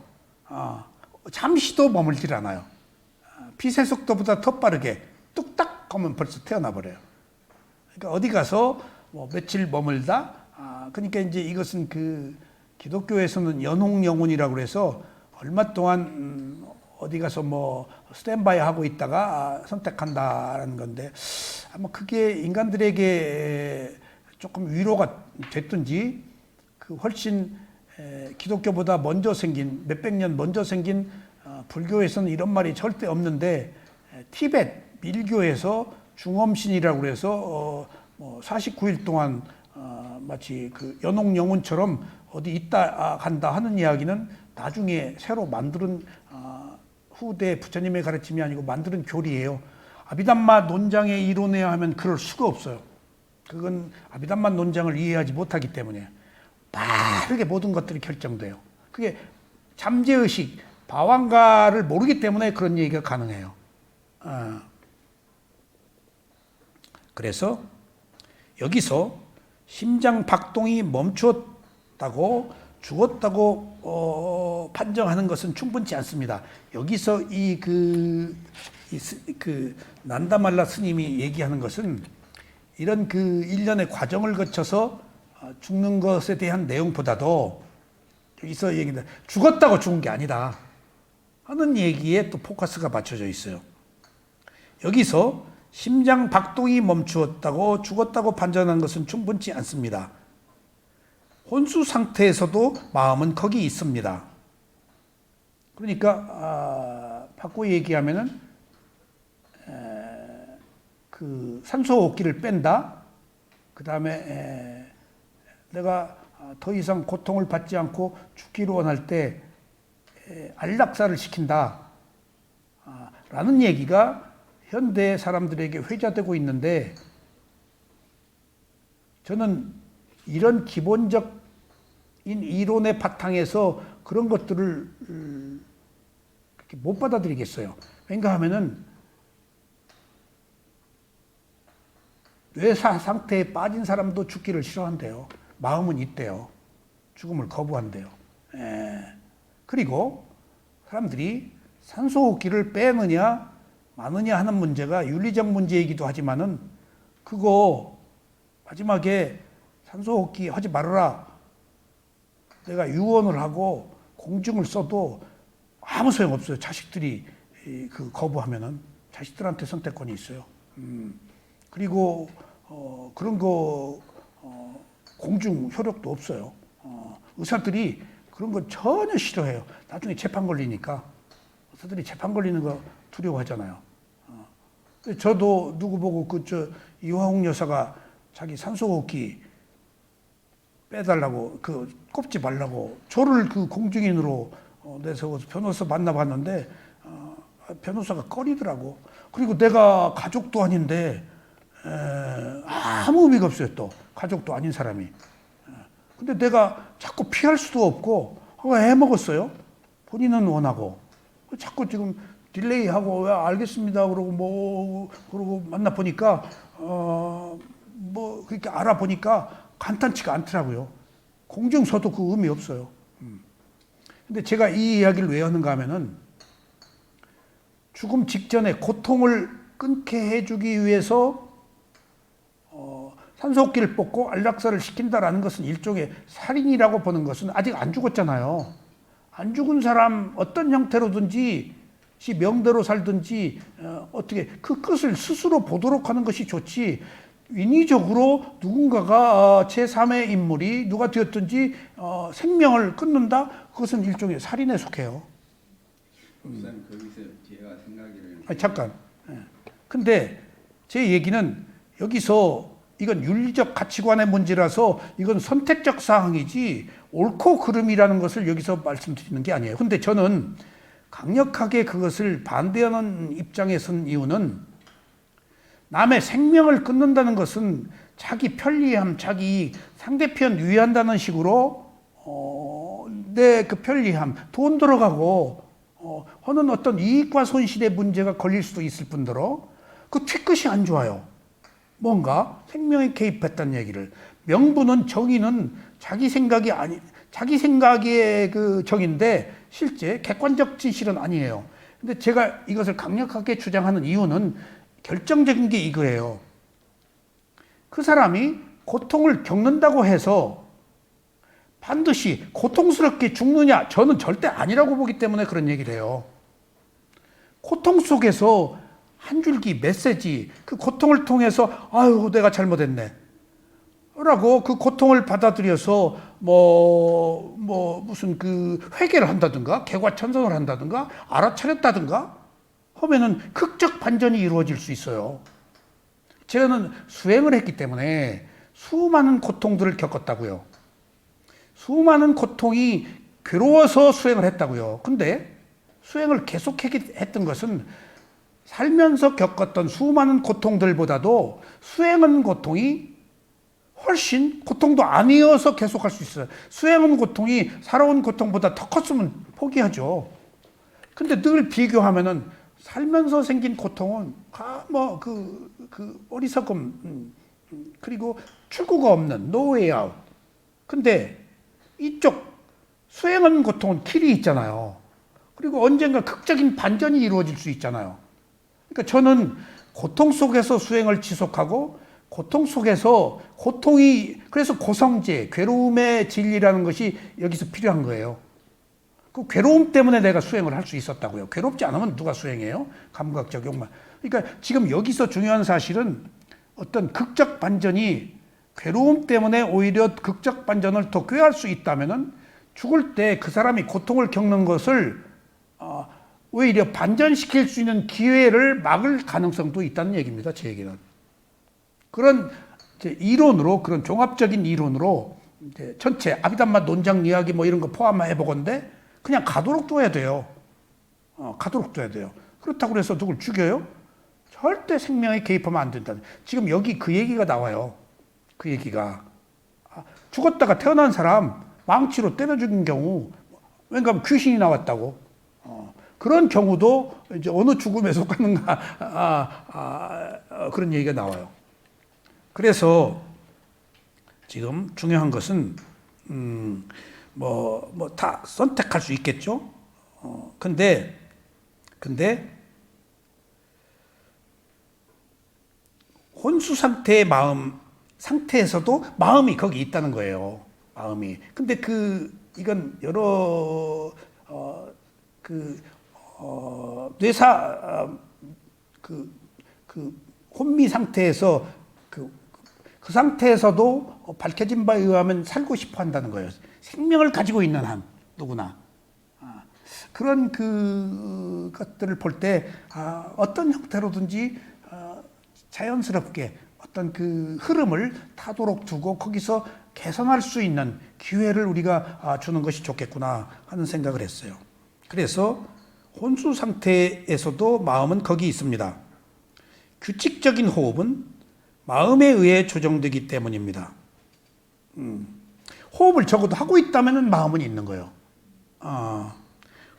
잠시도 머물질 않아요. 빛의 속도보다 더 빠르게 뚝딱 하면 벌써 태어나 버려요. 그러니까 어디 가서 뭐 며칠 머물다. 그러니까 이제 이것은 그 기독교에서는 연홍영혼이라고 그래서 얼마 동안 어디 가서 뭐 스탠바이 하고 있다가 선택한다라는 건데 아마 그게 인간들에게 조금 위로가 됐든지 그 훨씬 기독교보다 먼저 생긴 몇백 년 먼저 생긴 불교에서는 이런 말이 절대 없는데 티벳 밀교에서 중엄신이라고 그래서 뭐 49일 동안 마치 그 연옥영혼처럼 어디 있다 간다 하는 이야기는 나중에 새로 만드는 후대 부처님의 가르침이 아니고 만드는 교리예요. 아비담마 논장의 이론이야 하면 그럴 수가 없어요. 그건 아비담마 논장을 이해하지 못하기 때문에 빠르게 모든 것들이 결정돼요. 그게 잠재의식, 방황가를 모르기 때문에 그런 얘기가 가능해요. 그래서 여기서 심장 박동이 멈추었다고 죽었다고 판정하는 것은 충분치 않습니다. 여기서 난다말라 스님이 얘기하는 것은 이런 그 일련의 과정을 거쳐서 죽는 것에 대한 내용보다도 여기서 얘기합니다. 죽었다고 죽은 게 아니다 하는 얘기에 또 포커스가 맞춰져 있어요. 여기서 심장 박동이 멈추었다고 죽었다고 판정하는 것은 충분치 않습니다. 혼수 상태에서도 마음은 거기 있습니다. 그러니까 바꿔 얘기하면은 그 산소호흡기를 뺀다. 그 다음에 내가 더 이상 고통을 받지 않고 죽기를 원할 때 안락사를 시킨다. 라는 얘기가 현대 사람들에게 회자되고 있는데 저는 이런 기본적인 이론의 바탕에서 그런 것들을 그렇게 못 받아들이겠어요. 왜냐 하면은 뇌사 상태에 빠진 사람도 죽기를 싫어한대요. 마음은 있대요. 죽음을 거부한대요. 그리고 사람들이 산소호흡기를 빼느냐 마느냐 하는 문제가 윤리적 문제이기도 하지만은 그거 마지막에 산소호흡기 하지 말아라. 내가 유언을 하고 공증을 써도 아무 소용없어요. 자식들이 그 거부하면은 자식들한테 선택권이 있어요. 그리고 그런 거 공중 효력도 없어요. 의사들이 그런 거 전혀 싫어해요. 나중에 재판 걸리니까 의사들이 재판 걸리는 거 두려워하잖아요. 저도 누구 보고 이화홍 여사가 자기 산소호흡기 빼달라고 꼽지 말라고 저를 그 공증인으로 내세워서 변호사 만나봤는데 변호사가 꺼리더라고. 그리고 내가 가족도 아닌데 아무 의미가 없어요. 또 가족도 아닌 사람이. 근데 내가 자꾸 피할 수도 없고 해먹었어요. 본인은 원하고 자꾸 지금 딜레이하고 알겠습니다 그러고 그러고 만나 보니까 그렇게 알아보니까 간단치가 않더라고요. 공증서도 그 의미 없어요. 근데 제가 이 이야기를 왜 하는가 하면은 죽음 직전에 고통을 끊게 해주기 위해서 산소호흡기를 뽑고 안락사를 시킨다라는 것은 일종의 살인이라고 보는 것은 아직 안 죽었잖아요. 안 죽은 사람 어떤 형태로든지 명대로 살든지 어떻게 그 끝을 스스로 보도록 하는 것이 좋지 인위적으로 누군가가 제3의 인물이 누가 되었든지 생명을 끊는다? 그것은 일종의 살인에 속해요. 목사님 거기서 제가 생각을 잠깐. 근데 제 얘기는 여기서 이건 윤리적 가치관의 문제라서 이건 선택적 사항이지 옳고 그름이라는 것을 여기서 말씀드리는 게 아니에요. 근데 저는 강력하게 그것을 반대하는 입장에 선 이유는 남의 생명을 끊는다는 것은 자기 편리함, 자기 상대편 위한다는 식으로 내 그 편리함, 돈 들어가고 하는 어떤 이익과 손실의 문제가 걸릴 수도 있을 뿐더러 그 뒤끝이 안 좋아요. 뭔가 생명에 개입했다는 얘기를. 명분은 정의는 자기 생각의 그 정인데 실제 객관적 진실은 아니에요. 근데 제가 이것을 강력하게 주장하는 이유는 결정적인 게 이거예요. 그 사람이 고통을 겪는다고 해서 반드시 고통스럽게 죽느냐? 저는 절대 아니라고 보기 때문에 그런 얘기를 해요. 고통 속에서 한 줄기 메시지, 그 고통을 통해서 아유 내가 잘못했네 라고 그 고통을 받아들여서 무슨 그 회개를 한다든가 개과천선을 한다든가 알아차렸다든가 하면은 극적 반전이 이루어질 수 있어요. 제가는 수행을 했기 때문에 수많은 고통들을 겪었다고요. 수많은 고통이 괴로워서 수행을 했다고요. 근데 수행을 계속했던 것은 살면서 겪었던 수많은 고통들보다도 수행은 고통이 훨씬 고통도 아니어서 계속할 수 있어요. 수행은 고통이 살아온 고통보다 더 컸으면 포기하죠. 근데 늘 비교하면은 살면서 생긴 고통은 어리석음 그리고 출구가 없는 no way out. 근데 이쪽 수행은 고통은 길이 있잖아요. 그리고 언젠가 극적인 반전이 이루어질 수 있잖아요. 그러니까 저는 고통 속에서 수행을 지속하고 고통 속에서 그래서 고성제, 괴로움의 진리라는 것이 여기서 필요한 거예요. 그 괴로움 때문에 내가 수행을 할 수 있었다고요. 괴롭지 않으면 누가 수행해요? 감각적 욕망. 그러니까 지금 여기서 중요한 사실은 어떤 극적 반전이 괴로움 때문에 오히려 극적 반전을 더 꾀할 수 있다면은 죽을 때 그 사람이 고통을 겪는 것을 오히려 반전시킬 수 있는 기회를 막을 가능성도 있다는 얘기입니다. 제 얘기는. 그런 이론으로, 그런 종합적인 이론으로 전체 아비담마 논장 이야기 이런 거 포함해 보건데 그냥 가도록 둬야 돼요. 가도록 둬야 돼요. 그렇다고 해서 누굴 죽여요? 절대 생명에 개입하면 안 된다. 지금 여기 그 얘기가 나와요. 그 얘기가. 죽었다가 태어난 사람 망치로 때려 죽인 경우, 왠가 귀신이 나왔다고. 그런 경우도 이제 어느 죽음에 속하는가, 그런 얘기가 나와요. 그래서 지금 중요한 것은, 다 선택할 수 있겠죠? 근데, 혼수 상태의 상태에서도 마음이 거기 있다는 거예요. 마음이. 근데 이건 여러, 혼미 상태에서 그 상태에서도 밝혀진 바에 의하면 살고 싶어 한다는 거예요. 생명을 가지고 있는 한, 누구나. 그런 것들을 볼 때, 어떤 형태로든지, 자연스럽게 어떤 흐름을 타도록 두고 거기서 개선할 수 있는 기회를 우리가 주는 것이 좋겠구나 하는 생각을 했어요. 그래서 혼수 상태에서도 마음은 거기 있습니다. 규칙적인 호흡은 마음에 의해 조정되기 때문입니다. 호흡을 적어도 하고 있다면 마음은 있는 거예요.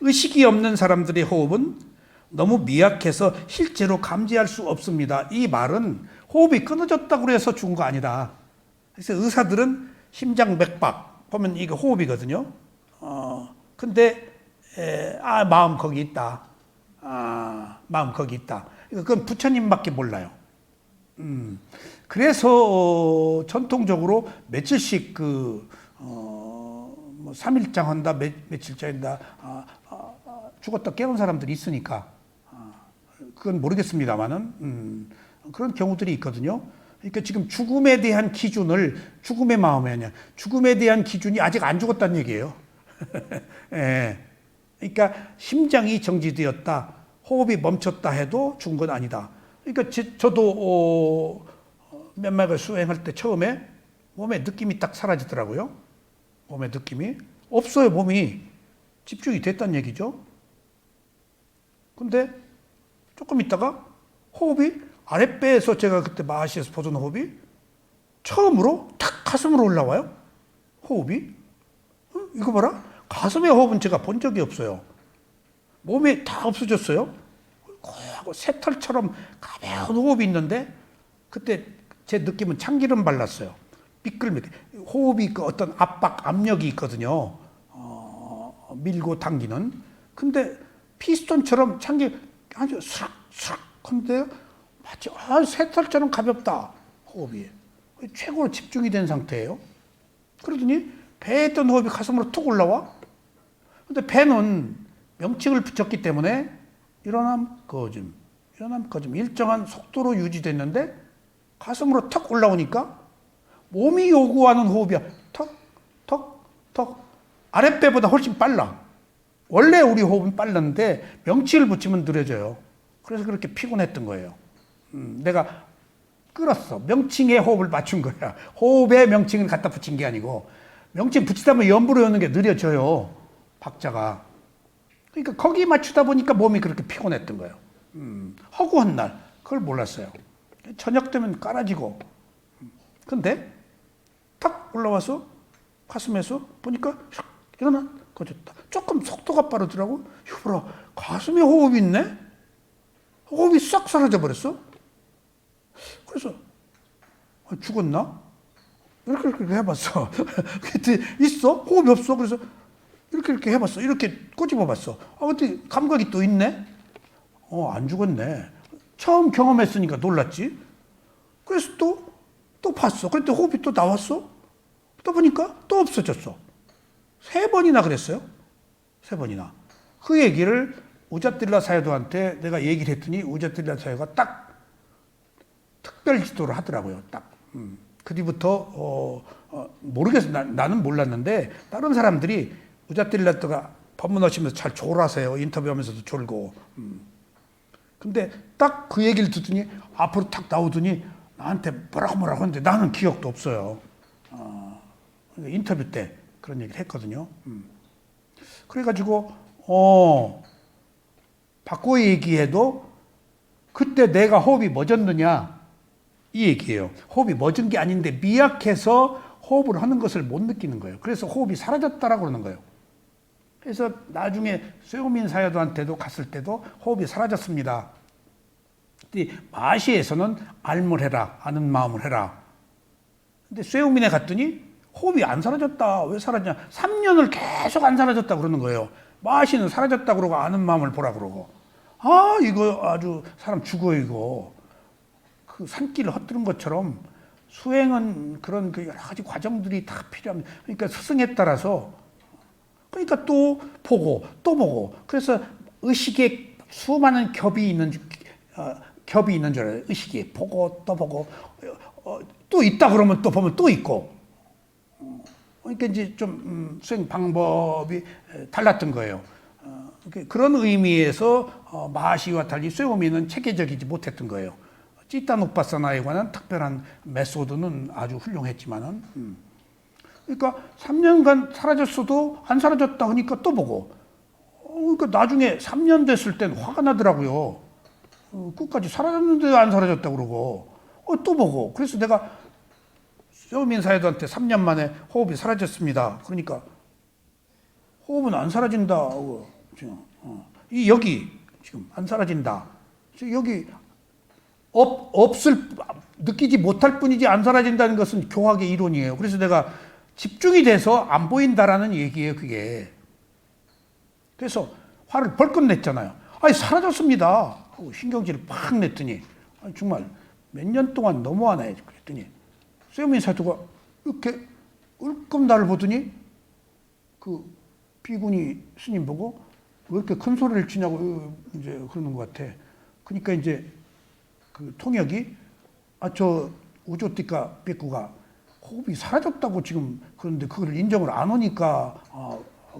의식이 없는 사람들의 호흡은 너무 미약해서 실제로 감지할 수 없습니다. 이 말은 호흡이 끊어졌다고 해서 죽은 거 아니다. 그래서 의사들은 심장 맥박 보면 이거 호흡이거든요. 근데 마음 거기 있다. 마음 거기 있다. 그건 부처님밖에 몰라요. 그래서 전통적으로 며칠씩 3일장 한다, 며칠장 한다, 죽었다 깨운 사람들이 있으니까 그건 모르겠습니다만은 그런 경우들이 있거든요. 그러니까 지금 죽음에 대한 기준을 죽음의 마음이 아니야. 죽음에 대한 기준이 아직 안 죽었다는 얘기예요. 예. 그러니까 심장이 정지되었다, 호흡이 멈췄다 해도 죽은 건 아니다. 그러니까 저도 몇막을 수행할 때 처음에 몸에 느낌이 딱 사라지더라고요. 몸에 느낌이 없어요. 몸이 집중이 됐다는 얘기죠. 근데 조금 있다가 호흡이 아랫배에서 제가 그때 마시에서 보던 호흡이 처음으로 탁 가슴으로 올라와요. 호흡이. 이거 봐라. 가슴의 호흡은 제가 본 적이 없어요. 몸이 다 없어졌어요. 고하고 새털처럼 가벼운 호흡이 있는데 그때 제 느낌은 참기름 발랐어요. 미끌미끌. 호흡이 그 어떤 압박, 압력이 있거든요. 밀고 당기는. 근데 피스톤처럼 참기 아주 수락 한데 마치 새털처럼 가볍다. 호흡이. 최고로 집중이 된 상태예요. 그러더니 배에 있던 호흡이 가슴으로 툭 올라와. 근데 배는 명칭을 붙였기 때문에 일어남, 거짐, 일어남, 거짐. 일정한 속도로 유지됐는데 가슴으로 턱 올라오니까 몸이 요구하는 호흡이야. 턱, 턱, 턱. 아랫배보다 훨씬 빨라. 원래 우리 호흡은 빨랐는데 명칭을 붙이면 느려져요. 그래서 그렇게 피곤했던 거예요. 내가 끌었어. 명칭에 호흡을 맞춘 거야. 호흡에 명칭을 갖다 붙인 게 아니고 명칭 붙이다 보면 염부로 여는 게 느려져요. 박자가. 그러니까 거기 맞추다 보니까 몸이 그렇게 피곤했던 거예요. 허구한 날 그걸 몰랐어요. 저녁 되면 깔아지고. 근데 탁 올라와서 가슴에서 보니까 일어나 꺼졌다. 조금 속도가 빠르더라고. 이거 봐라. 가슴에 호흡이 있네? 호흡이 싹 사라져 버렸어. 그래서 죽었나? 이렇게 해봤어. 그때 있어? 호흡이 없어. 그래서 이렇게 해봤어. 이렇게 꼬집어봤어. 근데 감각이 또 있네? 안 죽었네. 처음 경험했으니까 놀랐지. 그래서 또 봤어. 그런데 호흡이 또 나왔어. 또 보니까 또 없어졌어. 3번이나 그랬어요. 3번이나. 그 얘기를 우자틸라 사유도한테 내가 얘기를 했더니 우자틸라 사유가 딱 특별 지도를 하더라고요. 딱. 그 뒤부터 모르겠어. 나는 몰랐는데 다른 사람들이 우자틸라가 법문하시면서 잘 졸아세요. 인터뷰하면서도 졸고. 근데 딱 그 얘기를 듣더니 앞으로 탁 나오더니 나한테 뭐라고 하는데 나는 기억도 없어요. 인터뷰 때 그런 얘기를 했거든요. 그래가지고 바꿔 얘기해도 그때 내가 호흡이 멎었느냐 이 얘기예요. 호흡이 멎은 게 아닌데 미약해서 호흡을 하는 것을 못 느끼는 거예요. 그래서 호흡이 사라졌다라고 그러는 거예요. 그래서 나중에 쇠오민 사여도한테도 갔을 때도 호흡이 사라졌습니다. 마시에서는 알물 해라, 아는 마음을 해라. 근데 쇠오민에 갔더니 호흡이 안 사라졌다. 왜 사라졌냐? 3년을 계속 안 사라졌다 그러는 거예요. 마시는 사라졌다 그러고 아는 마음을 보라 그러고. 이거 아주 사람 죽어 이거. 그 산길을 헛들은 것처럼 수행은 그런 그 여러 가지 과정들이 다 필요합니다. 그러니까 스승에 따라서 그러니까 또 보고 그래서 의식에 수많은 겹이 있는 줄 알아요. 의식이 보고 또 보고 또 있다 그러면 또 보면 또 있고. 그러니까 이제 좀 수행 방법이 달랐던 거예요. 그런 의미에서 마시와 달리 쇠오미는 체계적이지 못했던 거예요. 찌따 누파사나에 관한 특별한 메소드는 아주 훌륭했지만은, 그러니까 3년간 사라졌어도 안 사라졌다 하니까 또 보고, 그러니까 나중에 3년 됐을 땐 화가 나더라고요. 끝까지 사라졌는데 안 사라졌다 그러고, 또 보고. 그래서 내가 쇠오민 사회도한테 3년 만에 호흡이 사라졌습니다. 그러니까 호흡은 안 사라진다. 여기 지금 안 사라진다. 여기 느끼지 못할 뿐이지 안 사라진다는 것은 교학의 이론이에요. 그래서 내가 집중이 돼서 안 보인다라는 얘기예요, 그게. 그래서 화를 벌컥 냈잖아요. 사라졌습니다. 하고 신경질을 팍 냈더니, 정말 몇 년 동안 너무하네. 그랬더니, 쇠오민 사도가 이렇게 울끔 나를 보더니, 그 비구니 스님 보고, 왜 이렇게 큰 소리를 치냐고, 이제 그러는 것 같아. 그러니까 이제, 그 통역이 저 우조띠까 삐꾸가 호흡이 사라졌다고 지금 그런데 그걸 인정을 안 하니까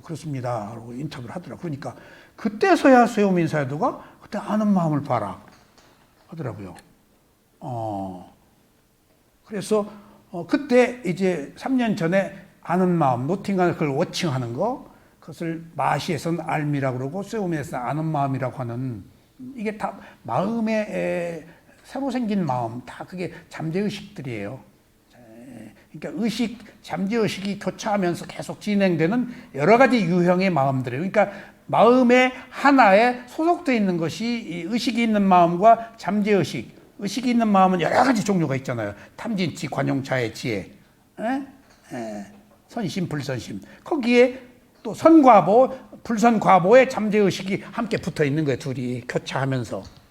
그렇습니다 하고 인터뷰를 하더라고. 그러니까 그때서야 쇠오민 사도가 그때 아는 마음을 봐라 하더라고요. 그래서 그때 이제 3년 전에 아는 마음, 노팅한 그걸 워칭하는 거, 그것을 마시에서는 알미라고 그러고 쇠오민에서는 아는 마음이라고 하는, 이게 다 마음의 새로 생긴 마음, 다 그게 잠재의식들이에요. 그러니까 의식, 잠재의식이 교차하면서 계속 진행되는 여러 가지 유형의 마음들이에요. 그러니까 마음의 하나에 소속되어 있는 것이 이 의식이 있는 마음과 잠재의식. 의식이 있는 마음은 여러 가지 종류가 있잖아요. 탐진치, 관용차의 지혜, 선심, 불선심. 거기에 또 선과보, 불선과보의 잠재의식이 함께 붙어 있는 거예요. 둘이 교차하면서.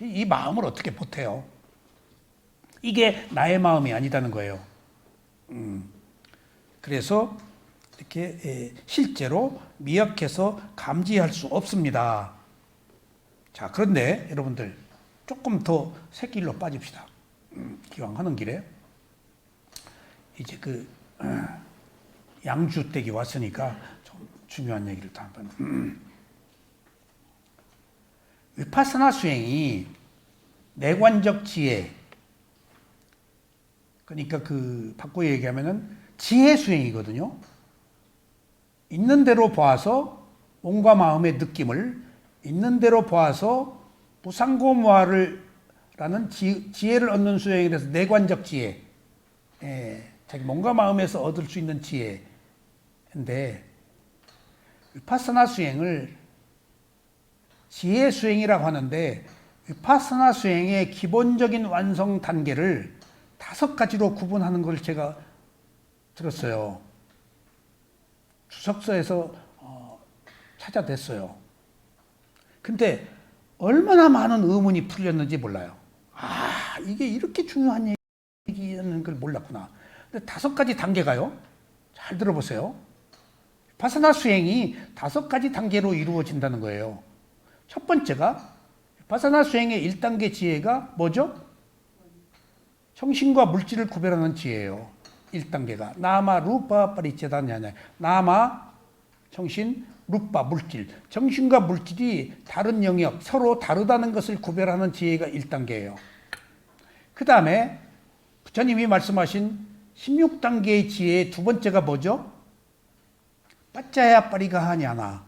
이 마음을 어떻게 못해요? 이게 나의 마음이 아니다는 거예요. 그래서 이렇게 실제로 미약해서 감지할 수 없습니다. 자, 그런데 여러분들 조금 더 새길로 빠집시다. 기왕 하는 길에 이제 양주댁이 왔으니까 좀 중요한 얘기를 또 한번. 위파사나 수행이 내관적 지혜, 그러니까 바꿔 얘기하면은 지혜 수행이거든요. 있는 대로 봐서 몸과 마음의 느낌을 있는 대로 봐서 무상고무화를 라는 지혜를 얻는 수행이라서 내관적 지혜, 자기 몸과 마음에서 얻을 수 있는 지혜인데, 위파사나 수행을 지혜 수행이라고 하는데, 위파사나 수행의 기본적인 완성 단계를 5가지로 구분하는 걸 제가 들었어요. 주석서에서 찾아냈어요. 근데 얼마나 많은 의문이 풀렸는지 몰라요. 아, 이게 이렇게 중요한 얘기였는 걸 몰랐구나. 근데 5가지 단계가요. 잘 들어보세요. 위파사나 수행이 5가지 단계로 이루어진다는 거예요. 첫 번째가 위파사나 수행의 1단계 지혜가 뭐죠? 정신과 물질을 구별하는 지혜예요. 1단계가 나마 루파 파리체다냐냐. 나마 정신, 루파 물질. 정신과 물질이 다른 영역, 서로 다르다는 것을 구별하는 지혜가 1단계예요. 그 다음에 부처님이 말씀하신 16단계의 지혜의 2번째가 뭐죠? 빠짜야 빠리가 하냐나.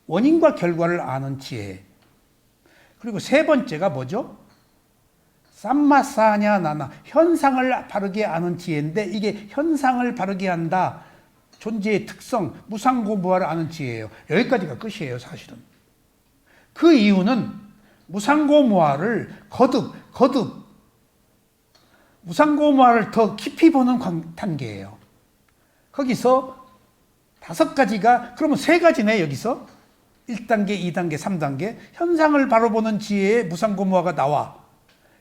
원인과 결과를 아는 지혜. 그리고 3번째가 뭐죠? 쌈마사냐 나나. 현상을 바르게 아는 지혜인데, 이게 현상을 바르게 한다. 존재의 특성, 무상고무화를 아는 지혜예요. 여기까지가 끝이에요, 사실은. 그 이유는 무상고무화를 거듭 무상고무화를 더 깊이 보는 단계예요. 거기서 5가지가, 그러면 3가지네, 여기서. 1단계, 2단계, 3단계. 현상을 바로 보는 지혜의 무상고무화가 나와.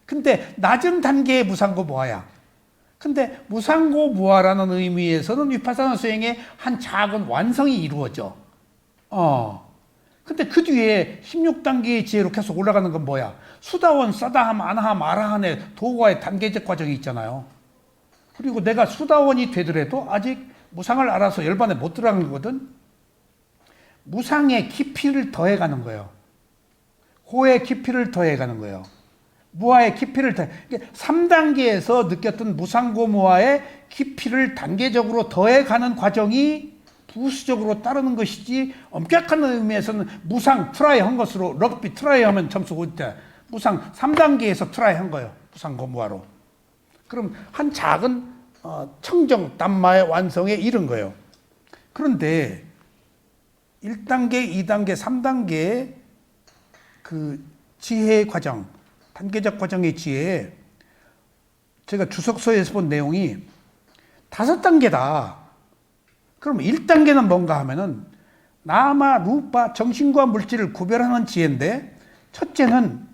근데 낮은 단계의 무상고무화야. 근데 무상고무화라는 의미에서는 위파사나 수행의 한 작은 완성이 이루어져. 근데 그 뒤에 16단계의 지혜로 계속 올라가는 건 뭐야? 수다원, 사다함, 아나함, 아라한의 도과의 단계적 과정이 있잖아요. 그리고 내가 수다원이 되더라도 아직 무상을 알아서 열반에 못 들어간 거거든. 무상의 깊이를 더해가는 거예요. 호의 깊이를 더해가는 거예요. 무아의 깊이를 3단계에서 느꼈던 무상고무아의 깊이를 단계적으로 더해가는 과정이 부수적으로 따르는 것이지, 엄격한 의미에서는 무상 트라이 한 것으로, 럭비 트라이 하면 점수 5대, 무상 3단계에서 트라이 한 거예요. 무상고무아로. 그럼 한 작은 청정 담마의 완성에 이른 거예요. 그런데 1단계, 2단계, 3단계의 지혜 과정, 단계적 과정의 지혜에 제가 주석서에서 본 내용이 5단계다. 그럼 1단계는 뭔가 하면은 나마, 루파, 정신과 물질을 구별하는 지혜인데, 첫째는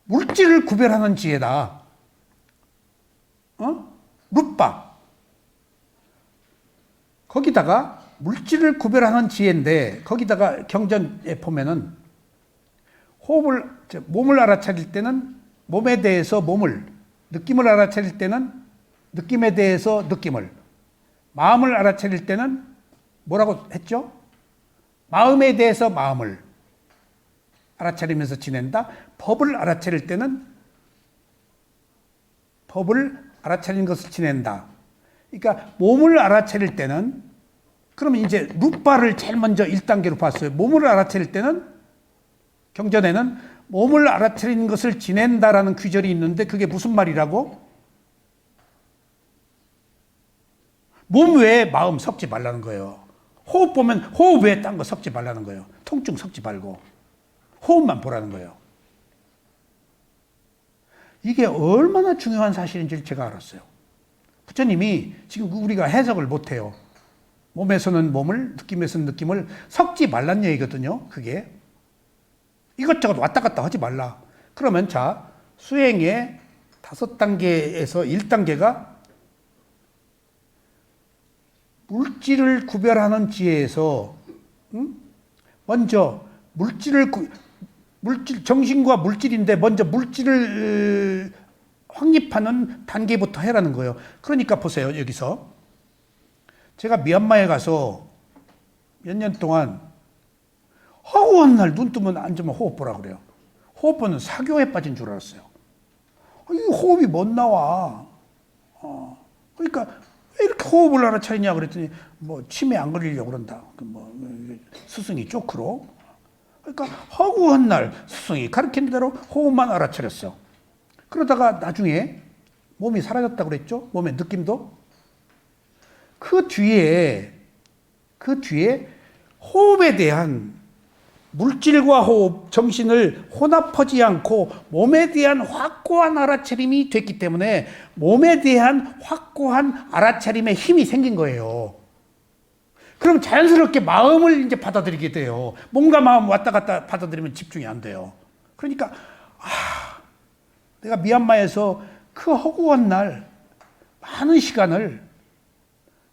물질을 구별하는 지혜다. 루파. 거기다가 물질을 구별하는 지혜인데, 거기다가 경전에 보면은 몸을 알아차릴 때는 몸에 대해서 몸을, 느낌을 알아차릴 때는 느낌에 대해서 느낌을, 마음을 알아차릴 때는 뭐라고 했죠? 마음에 대해서 마음을 알아차리면서 지낸다. 법을 알아차릴 때는 법을 알아차리는 것을 지낸다. 그러니까 몸을 알아차릴 때는, 그러면 이제 루파를 제일 먼저 1단계로 봤어요. 몸을 알아차릴 때는, 경전에는 몸을 알아차리는 것을 지낸다라는 귀절이 있는데 그게 무슨 말이라고? 몸 외에 마음 섞지 말라는 거예요. 호흡 보면 호흡 외에 딴 거 섞지 말라는 거예요. 통증 섞지 말고 호흡만 보라는 거예요. 이게 얼마나 중요한 사실인지를 제가 알았어요. 부처님이 지금 우리가 해석을 못해요. 몸에서는 몸을, 느낌에서는 느낌을 섞지 말란 얘기거든요. 그게 이것저것 왔다 갔다 하지 말라. 그러면 자, 수행의 5단계에서 1단계가 물질을 구별하는 지혜에서 먼저 물질 정신과 물질인데 먼저 물질을 확립하는 단계부터 해라는 거예요. 그러니까 보세요. 여기서 제가 미얀마에 가서 몇 년 동안 허구한 날 눈 뜨면 앉으면 호흡 보라 그래요. 호흡 보는 사교에 빠진 줄 알았어요. 이 호흡이 못 나와. 그러니까 왜 이렇게 호흡을 알아차리냐 그랬더니 뭐 치매 안 걸리려고 그런다. 뭐 스승이 쪼크로. 그러니까 허구한 날 스승이 가르친 대로 호흡만 알아차렸어. 그러다가 나중에 몸이 사라졌다고 그랬죠? 몸의 느낌도. 그 뒤에 호흡에 대한 물질과 호흡, 정신을 혼합하지 않고 몸에 대한 확고한 알아차림이 됐기 때문에 몸에 대한 확고한 알아차림의 힘이 생긴 거예요. 그럼 자연스럽게 마음을 이제 받아들이게 돼요. 몸과 마음 왔다 갔다 받아들이면 집중이 안 돼요. 그러니까 내가 미얀마에서 그 허구한 날 많은 시간을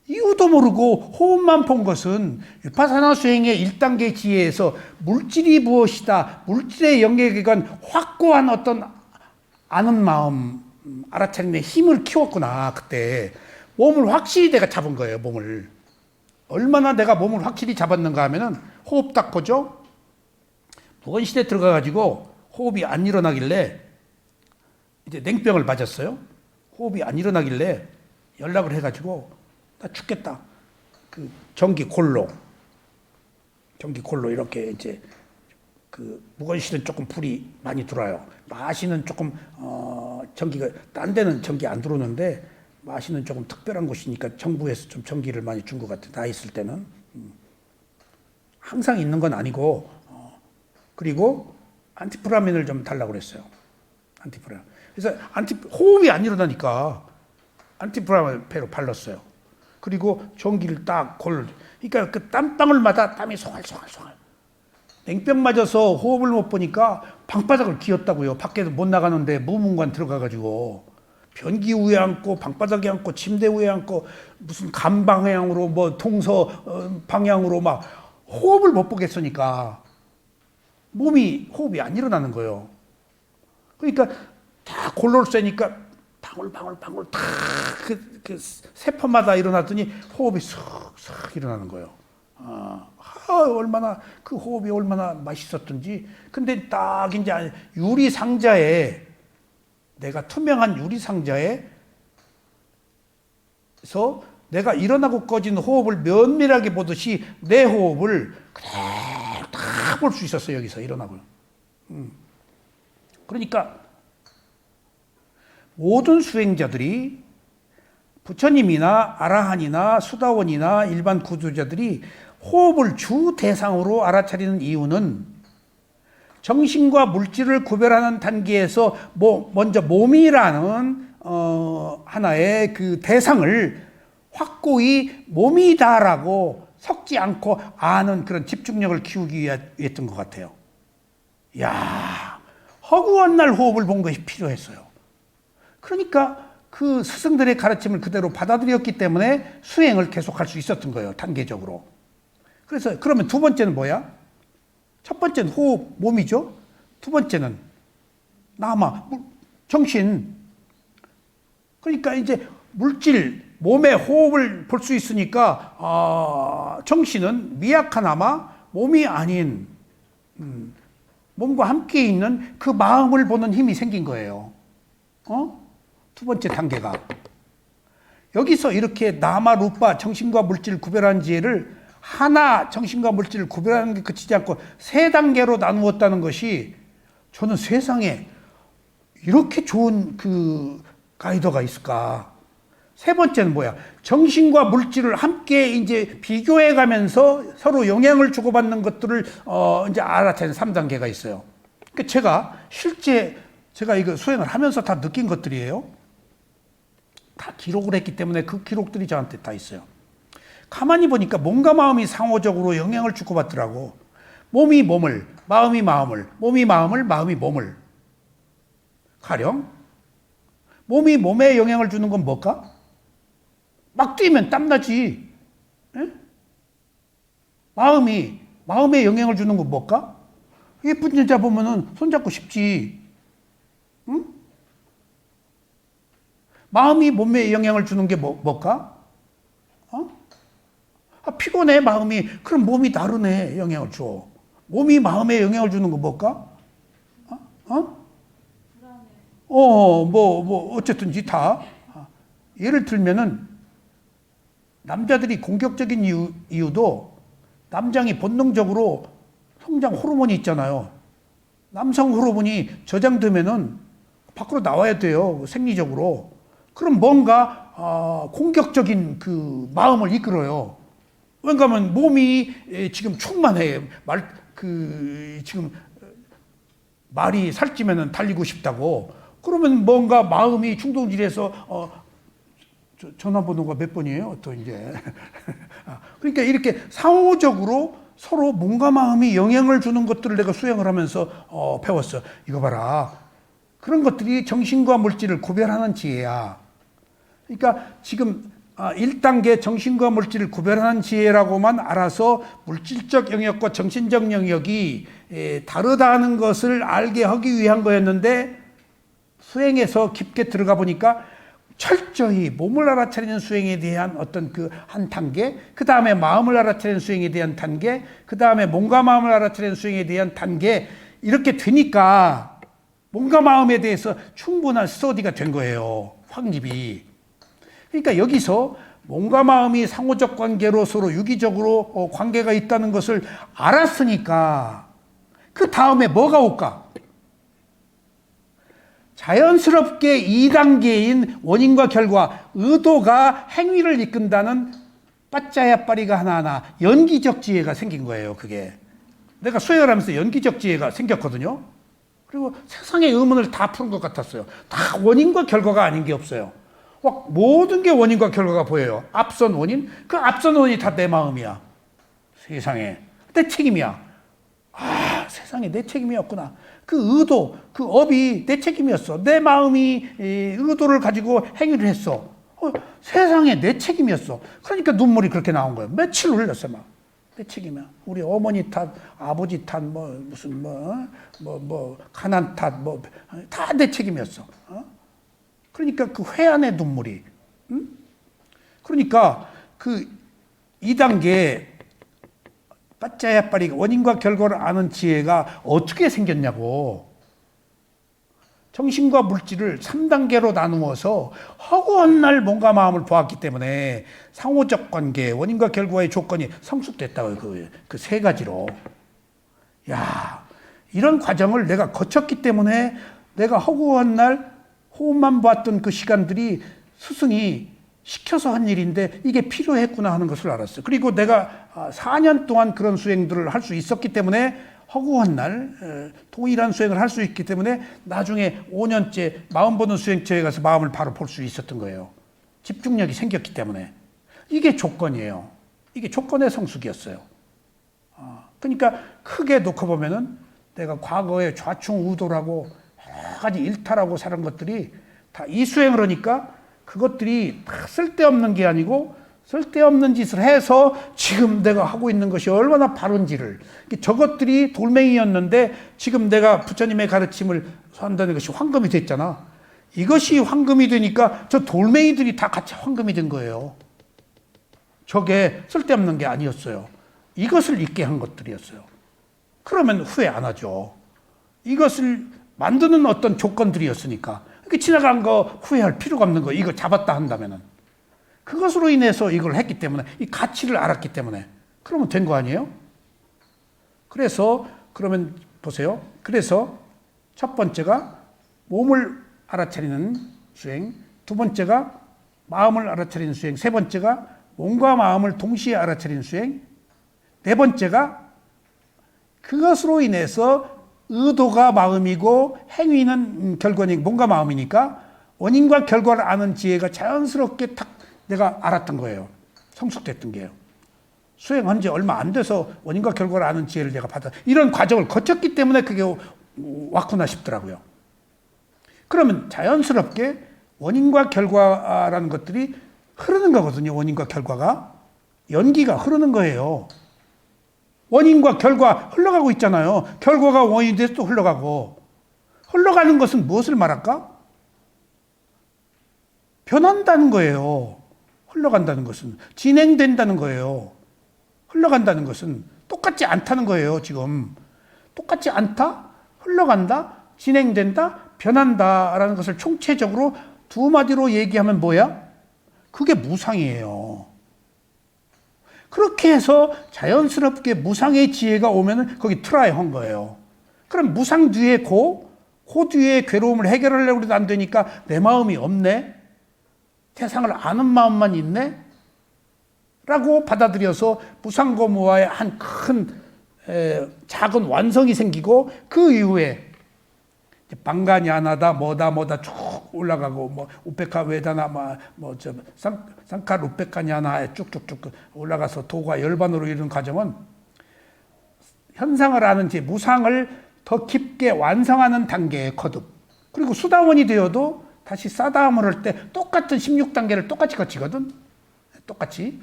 이유도 모르고 호흡만 본 것은 위파사나 수행의 1단계 지혜에서 물질이 무엇이다, 물질의 영역에 관 확고한 어떤 아는 마음, 알아차림의 힘을 키웠구나. 그때 몸을 확실히 내가 잡은 거예요. 몸을 얼마나 내가 몸을 확실히 잡았는가 하면은 호흡 딱 보죠. 무건실에 들어가가지고 호흡이 안 일어나길래 이제 냉병을 맞았어요. 호흡이 안 일어나길래 연락을 해가지고 나 죽겠다. 그 전기 골로 이렇게 이제 그 무건실은 조금 불이 많이 들어와요. 마시는 조금 전기가 딴 데는 전기 안 들어오는데 마시는 조금 특별한 곳이니까 정부에서 좀 전기를 많이 준 것 같아. 나 있을 때는 항상 있는 건 아니고 그리고 안티프라민을 좀 달라고 그랬어요. 안티프라민. 그래서 호흡이 안 일어나니까 안티프라민 배로 발랐어요. 그리고 전기를 딱 그러니까 그 땀방울마다 땀이 송알송알. 냉병 맞아서 호흡을 못 보니까 방바닥을 기었다고요. 밖에서 못 나가는데 무문관 들어가가지고 변기 위에 앉고 방바닥에 앉고 침대 위에 앉고 무슨 간 방향으로 뭐 동서 방향으로 막 호흡을 못 보겠으니까 호흡이 안 일어나는 거예요. 그러니까 다 골로를 쐬니까 방울 그 세포마다 일어났더니 호흡이 슥슥 일어나는 거예요. 얼마나 그 호흡이 얼마나 맛있었던지. 근데 딱 이제 유리 상자에 내가 투명한 유리 상자에서 내가 일어나고 꺼진 호흡을 면밀하게 보듯이 내 호흡을 그대로 다 볼 수 있었어요. 여기서 일어나고. 그러니까 모든 수행자들이 부처님이나 아라한이나 수다원이나 일반 구조자들이 호흡을 주 대상으로 알아차리는 이유는 정신과 물질을 구별하는 단계에서 먼저 몸이라는 하나의 그 대상을 확고히 몸이다라고 섞지 않고 아는 그런 집중력을 키우기 위했던 것 같아요. 이야, 허구한 날 호흡을 본 것이 필요했어요. 그러니까 그 스승들의 가르침을 그대로 받아들였기 때문에 수행을 계속할 수 있었던 거예요. 단계적으로. 그래서 그러면 두 번째는 뭐야? 첫 번째는 호흡, 몸이죠. 두 번째는 나마, 정신. 그러니까 이제 물질, 몸의 호흡을 볼 수 있으니까 정신은 미약하나마 몸이 아닌 몸과 함께 있는 그 마음을 보는 힘이 생긴 거예요. 두 번째 단계가. 여기서 이렇게 나마, 루파, 정신과 물질을 구별하는 지혜를 하나 정신과 물질을 구별하는 게 그치지 않고 세 단계로 나누었다는 것이 저는 세상에 이렇게 좋은 그 가이드가 있을까? 세 번째는 뭐야? 정신과 물질을 함께 이제 비교해 가면서 서로 영향을 주고받는 것들을 이제 알아챈 3단계가 있어요. 그러니까 제가 실제 제가 이거 수행을 하면서 다 느낀 것들이에요. 다 기록을 했기 때문에 그 기록들이 저한테 다 있어요. 가만히 보니까 몸과 마음이 상호적으로 영향을 주고받더라고. 몸이 몸을, 마음이 마음을, 몸이 마음을, 마음이 몸을. 가령 몸이 몸에 영향을 주는 건 뭘까? 막 뛰면 땀나지. 에? 마음이 마음에 영향을 주는 건 뭘까? 예쁜 여자 보면은 손잡고 싶지. 응? 마음이 몸에 영향을 주는 게 뭘까? 피곤해 마음이. 그럼 몸이 다르네 영향을 줘. 몸이 마음에 영향을 주는 건 뭘까? 어쨌든지 다. 예를 들면은 남자들이 공격적인 이유도 남장이 본능적으로 성장 호르몬이 있잖아요. 남성 호르몬이 저장되면은 밖으로 나와야 돼요. 생리적으로. 그럼 뭔가 공격적인 그 마음을 이끌어요. 왜냐하면 몸이 지금 충만해. 지금 말이 살찌면은 달리고 싶다고. 그러면 뭔가 마음이 충동질해서 전화번호가 몇 번이에요? 또 이제 그러니까 이렇게 상호적으로 서로 몸과 마음이 영향을 주는 것들을 내가 수행을 하면서 배웠어. 이거 봐라. 그런 것들이 정신과 물질을 구별하는 지혜야. 그러니까 지금 1단계 정신과 물질을 구별하는 지혜라고만 알아서 물질적 영역과 정신적 영역이 다르다는 것을 알게 하기 위한 거였는데 수행에서 깊게 들어가 보니까 철저히 몸을 알아차리는 수행에 대한 어떤 그 한 단계, 그 다음에 마음을 알아차리는 수행에 대한 단계, 그 다음에 몸과 마음을 알아차리는 수행에 대한 단계, 이렇게 되니까 몸과 마음에 대해서 충분한 스터디가 된 거예요. 확립이. 그러니까 여기서 몸과 마음이 상호적 관계로 서로 유기적으로 관계가 있다는 것을 알았으니까 그 다음에 뭐가 올까? 자연스럽게 2단계인 원인과 결과, 의도가 행위를 이끈다는 빠짜야빠리가 하나하나 연기적 지혜가 생긴 거예요. 그게 내가 수행을 하면서 연기적 지혜가 생겼거든요. 그리고 세상의 의문을 다 푸는 것 같았어요. 다 원인과 결과가 아닌 게 없어요. 모든 게 원인과 결과가 보여요. 앞선 원인, 그 앞선 원인이 다 내 마음이야. 세상에 내 책임이야. 세상에 내 책임이었구나. 그 의도, 그 업이 내 책임이었어. 내 마음이 의도를 가지고 행위를 했어. 세상에 내 책임이었어. 그러니까 눈물이 그렇게 나온 거예요. 며칠 흘렸어 막. 내 책임이야. 우리 어머니 탓, 아버지 탓, 무슨 가난 탓, 다 내 책임이었어. 그러니까 그 회한의 눈물이. 그러니까 그 2단계 빠짜야빠리 원인과 결과를 아는 지혜가 어떻게 생겼냐고. 정신과 물질을 3단계로 나누어서 허구한 날 몸과 마음을 보았기 때문에 상호적 관계, 원인과 결과의 조건이 성숙됐다고요. 그 세 가지로. 야, 이런 과정을 내가 거쳤기 때문에 내가 허구한 날 호흡만 봤던 그 시간들이 스승이 시켜서 한 일인데 이게 필요했구나 하는 것을 알았어요. 그리고 내가 4년 동안 그런 수행들을 할 수 있었기 때문에 허구한 날 동일한 수행을 할 수 있기 때문에 나중에 5년째 마음 보는 수행처에 가서 마음을 바로 볼 수 있었던 거예요. 집중력이 생겼기 때문에. 이게 조건이에요. 이게 조건의 성숙이었어요. 그러니까 크게 놓고 보면은 내가 과거에 좌충우돌하고 여러 가지 일탈하고 살은 것들이 다 이 수행을 하니까 그것들이 다 쓸데없는 게 아니고 쓸데없는 짓을 해서 지금 내가 하고 있는 것이 얼마나 바른지를, 저것들이 돌멩이였는데 지금 내가 부처님의 가르침을 한다는 것이 황금이 됐잖아. 이것이 황금이 되니까 저 돌멩이들이 다 같이 황금이 된 거예요. 저게 쓸데없는 게 아니었어요. 이것을 잊게 한 것들이었어요. 그러면 후회 안 하죠. 이것을 만드는 어떤 조건들이었으니까. 지나간 거 후회할 필요가 없는 거. 이거 잡았다 한다면은. 그것으로 인해서 이걸 했기 때문에, 이 가치를 알았기 때문에. 그러면 된 거 아니에요? 그래서, 그러면 보세요. 그래서 첫 번째가 몸을 알아차리는 수행, 두 번째가 마음을 알아차리는 수행, 세 번째가 몸과 마음을 동시에 알아차리는 수행, 네 번째가 그것으로 인해서 의도가 마음이고 행위는 결과니까 몸과 마음이니까 원인과 결과를 아는 지혜가 자연스럽게 탁 내가 알았던 거예요. 성숙됐던 게요. 수행한 지 얼마 안 돼서 원인과 결과를 아는 지혜를 내가 받아 이런 과정을 거쳤기 때문에 그게 왔구나 싶더라고요. 그러면 자연스럽게 원인과 결과라는 것들이 흐르는 거거든요. 원인과 결과가 연기가 흐르는 거예요. 원인과 결과 흘러가고 있잖아요. 결과가 원인이 돼서 또 흘러가고. 흘러가는 것은 무엇을 말할까? 변한다는 거예요. 흘러간다는 것은. 진행된다는 거예요. 흘러간다는 것은 똑같지 않다는 거예요, 지금. 똑같지 않다? 흘러간다? 진행된다? 변한다라는 것을 총체적으로 두 마디로 얘기하면 뭐야? 그게 무상이에요. 그렇게 해서 자연스럽게 무상의 지혜가 오면은 거기 트라이 한 거예요. 그럼 무상 뒤에 고 뒤에 괴로움을 해결하려고 해도 안 되니까 내 마음이 없네? 세상을 아는 마음만 있네? 라고 받아들여서 무상고무와의 한 큰 작은 완성이 생기고 그 이후에 방가냐나다 뭐다 쭉 올라가고 뭐 우페카 웨다나 뭐저 상카 우페카냐나에 쭉쭉쭉 올라가서 도가 열반으로 이루는 과정은 현상을 아는 지 무상을 더 깊게 완성하는 단계의 거듭. 그리고 수다원이 되어도 다시 싸다움을 할 때 똑같은 16단계를 똑같이 거치거든. 똑같이.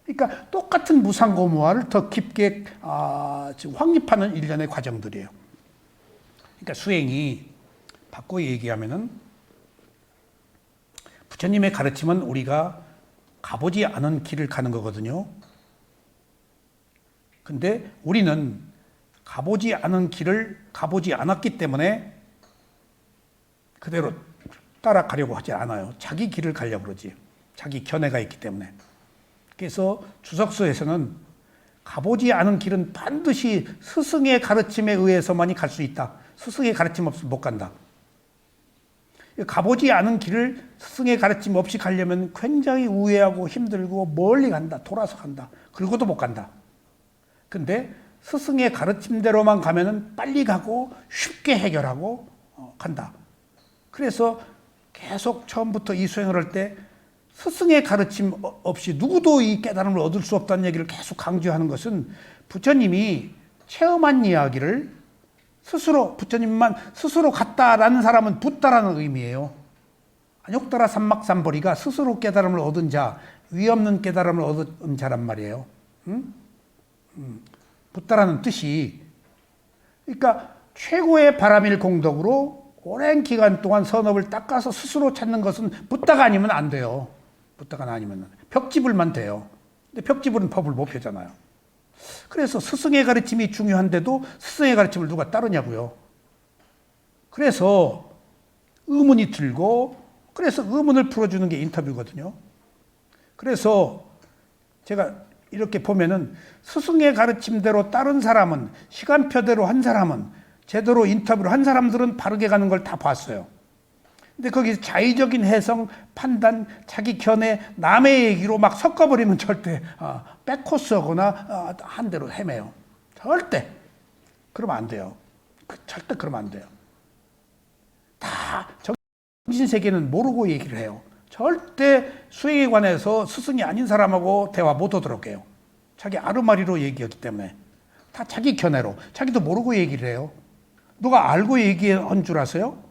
그러니까 똑같은 무상고무화를 더 깊게 지금 확립하는 일련의 과정들이에요. 그러니까 수행이 바꿔 얘기하면은 부처님의 가르침은 우리가 가보지 않은 길을 가는 거거든요. 근데 우리는 가보지 않은 길을 가보지 않았기 때문에 그대로 따라가려고 하지 않아요. 자기 길을 가려고 그러지. 자기 견해가 있기 때문에. 그래서 주석서에서는 가보지 않은 길은 반드시 스승의 가르침에 의해서만이 갈 수 있다. 스승의 가르침 없으면 못 간다. 가보지 않은 길을 스승의 가르침 없이 가려면 굉장히 우회하고 힘들고 멀리 간다. 돌아서 간다. 그리고도 못 간다. 근데 스승의 가르침대로만 가면은 빨리 가고 쉽게 해결하고 간다. 그래서 계속 처음부터 이 수행을 할 때 스승의 가르침 없이 누구도 이 깨달음을 얻을 수 없다는 얘기를 계속 강조하는 것은 부처님이 체험한 이야기를 스스로 부처님만 스스로 갔다라는 사람은 붓다라는 의미예요. 안욕다라 삼막삼보리가 스스로 깨달음을 얻은 자, 위 없는 깨달음을 얻은 자란 말이에요. 붓다라는 뜻이 그러니까 최고의 바람일 공덕으로 오랜 기간 동안 선업을 닦아서 스스로 찾는 것은 붓다가 아니면 안 돼요. 붓다가 아니면 벽지불만 돼요. 근데 벽지불은 법을 못 펴잖아요. 그래서 스승의 가르침이 중요한데도 스승의 가르침을 누가 따르냐고요. 그래서 의문이 들고 그래서 의문을 풀어주는 게 인터뷰거든요. 그래서 제가 이렇게 보면은 스승의 가르침대로 따른 사람은 시간표대로 한 사람은 제대로 인터뷰를 한 사람들은 바르게 가는 걸 다 봤어요. 근데 거기서 자의적인 해석, 판단, 자기 견해, 남의 얘기로 막 섞어버리면 절대 백코스하거나 한 대로 헤매요. 절대 그러면 안 돼요. 절대 그러면 안 돼요. 다 정신세계는 모르고 얘기를 해요. 절대 수행에 관해서 스승이 아닌 사람하고 대화 못 하도록 해요. 자기 아르마리로 얘기하기 때문에 다 자기 견해로 자기도 모르고 얘기를 해요. 누가 알고 얘기한 줄 아세요?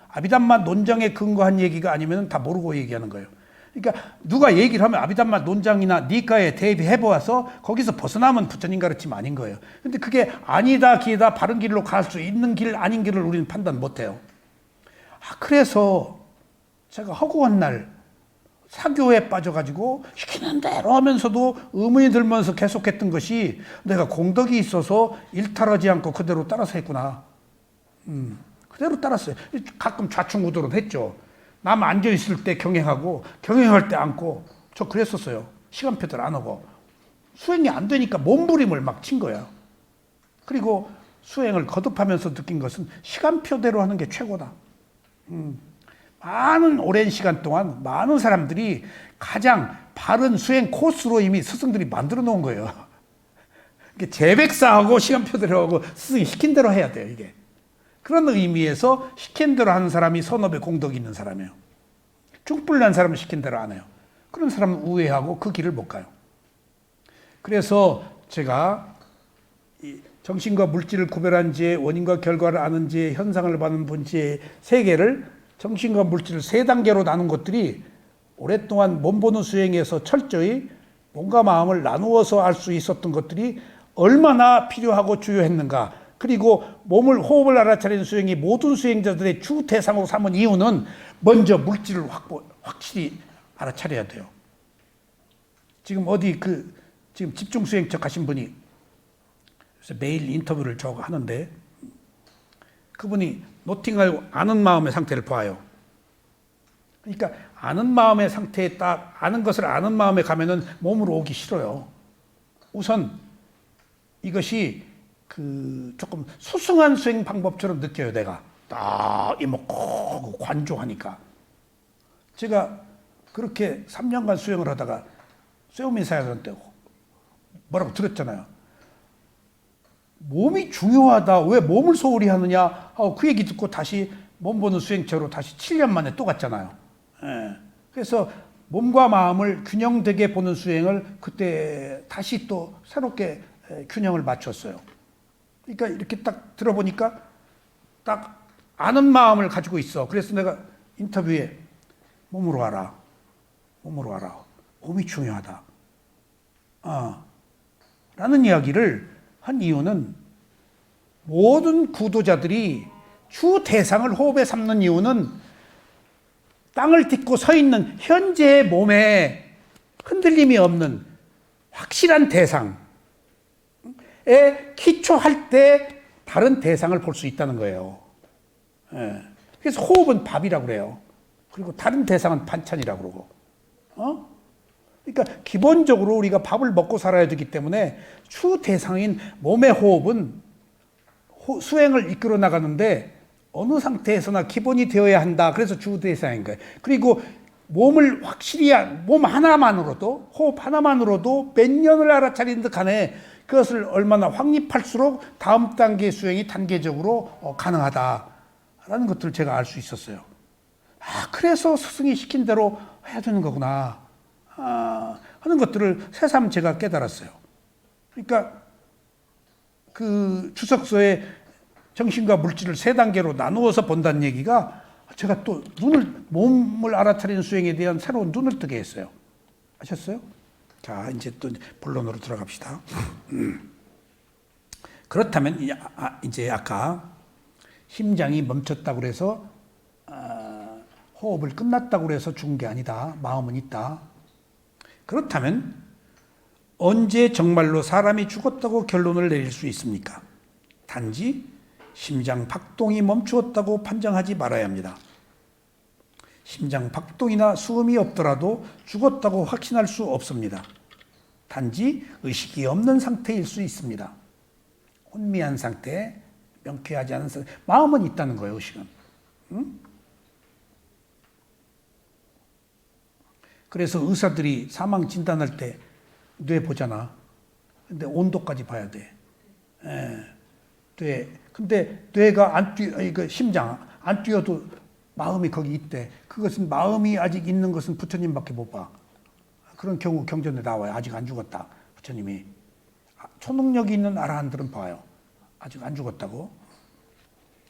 아비담마 논장에 근거한 얘기가 아니면 다 모르고 얘기하는 거예요. 그러니까 누가 얘기를 하면 아비담마 논장이나 니까에 대비해보아서 거기서 벗어나면 부처님 가르침 아닌 거예요. 근데 그게 아니다 기다 바른 길로 갈 수 있는 길 아닌 길을 우리는 판단 못해요. 그래서 제가 허구한 날 사교에 빠져가지고 시키는 대로 하면서도 의문이 들면서 계속했던 것이 내가 공덕이 있어서 일탈하지 않고 그대로 따라서 했구나. 그대로 따랐어요. 가끔 좌충우돌은 했죠. 남 앉아있을 때 경행하고 경행할 때 앉고 저 그랬었어요. 시간표들 안 하고 수행이 안 되니까 몸부림을 막 친 거예요. 그리고 수행을 거듭하면서 느낀 것은 시간표대로 하는 게 최고다. 많은 오랜 시간 동안 많은 사람들이 가장 바른 수행 코스로 이미 스승들이 만들어 놓은 거예요. 이게 재백사하고 시간표대로 하고 스승이 시킨 대로 해야 돼요, 이게. 그런 의미에서 시킨 대로 하는 사람이 선업에 공덕이 있는 사람이에요. 중불난 사람은 시킨 대로 안 해요. 그런 사람은 우회하고 그 길을 못 가요. 그래서 제가 정신과 물질을 구별한 지혜, 원인과 결과를 아는 지혜, 현상을 받는 본지혜 세 개를 정신과 물질을 세 단계로 나눈 것들이 오랫동안 몸보는 수행에서 철저히 몸과 마음을 나누어서 알 수 있었던 것들이 얼마나 필요하고 주요했는가. 그리고 몸을 호흡을 알아차리는 수행이 모든 수행자들의 주 대상으로 삼은 이유는 먼저 물질을 확실히 알아차려야 돼요. 지금 어디 지금 집중 수행척 하신 분이 매일 인터뷰를 저하고 하는데 그분이 노팅을 아는 마음의 상태를 봐요. 그러니까 아는 마음의 상태에 딱 아는 것을 아는 마음에 가면은 몸으로 오기 싫어요. 우선 이것이 조금 수승한 수행 방법처럼 느껴요, 내가. 딱 이먹고 관조하니까. 제가 그렇게 3년간 수행을 하다가 쇠오민 사야한테 뭐라고 들었잖아요. 몸이 중요하다. 왜 몸을 소홀히 하느냐? 그 얘기 듣고 다시 몸 보는 수행처로 다시 7년 만에 또 갔잖아요. 예. 그래서 몸과 마음을 균형되게 보는 수행을 그때 다시 또 새롭게 균형을 맞췄어요. 그러니까 이렇게 딱 들어보니까 딱 아는 마음을 가지고 있어. 그래서 내가 인터뷰에 몸으로 알아. 몸으로 알아. 몸이 중요하다. 라는 이야기를 한 이유는 모든 구도자들이 주 대상을 호흡에 삼는 이유는 땅을 딛고 서 있는 현재의 몸에 흔들림이 없는 확실한 대상에 기초할 때 다른 대상을 볼 수 있다는 거예요. 그래서 호흡은 밥이라고 그래요. 그리고 다른 대상은 반찬이라고 그러고. 그러니까 기본적으로 우리가 밥을 먹고 살아야 되기 때문에 주 대상인 몸의 호흡은 수행을 이끌어 나가는데 어느 상태에서나 기본이 되어야 한다. 그래서 주 대상인 거예요. 그리고 몸을 확실히 몸 하나만으로도 호흡 하나만으로도 몇 년을 알아차린 듯 간에 그것을 얼마나 확립할수록 다음 단계 수행이 단계적으로 가능하다라는 것들을 제가 알 수 있었어요. 그래서 스승이 시킨 대로 해야 되는 거구나 하는 것들을 새삼 제가 깨달았어요. 그러니까 그 주석서에 정신과 물질을 세 단계로 나누어서 본다는 얘기가 제가 또 몸을 알아차리는 수행에 대한 새로운 눈을 뜨게 했어요. 아셨어요? 자, 이제 또 본론으로 들어갑시다. 그렇다면 이제 아까 심장이 멈췄다고 그래서 호흡을 끝났다고 그래서 죽은 게 아니다. 마음은 있다. 그렇다면 언제 정말로 사람이 죽었다고 결론을 내릴 수 있습니까? 단지 심장 박동이 멈추었다고 판정하지 말아야 합니다. 심장 박동이나 수음이 없더라도 죽었다고 확신할 수 없습니다. 단지 의식이 없는 상태일 수 있습니다. 혼미한 상태, 명쾌하지 않은 상태, 마음은 있다는 거예요, 의식은. 응? 그래서 의사들이 사망 진단할 때 뇌 보잖아. 근데 온도까지 봐야 돼. 뇌. 근데 뇌가 안 심장 안 뛰어도 마음이 거기 있대. 그것은 마음이 아직 있는 것은 부처님밖에 못 봐. 그런 경우 경전에 나와요. 아직 안 죽었다. 부처님이. 초능력이 있는 아라한들은 봐요. 아직 안 죽었다고.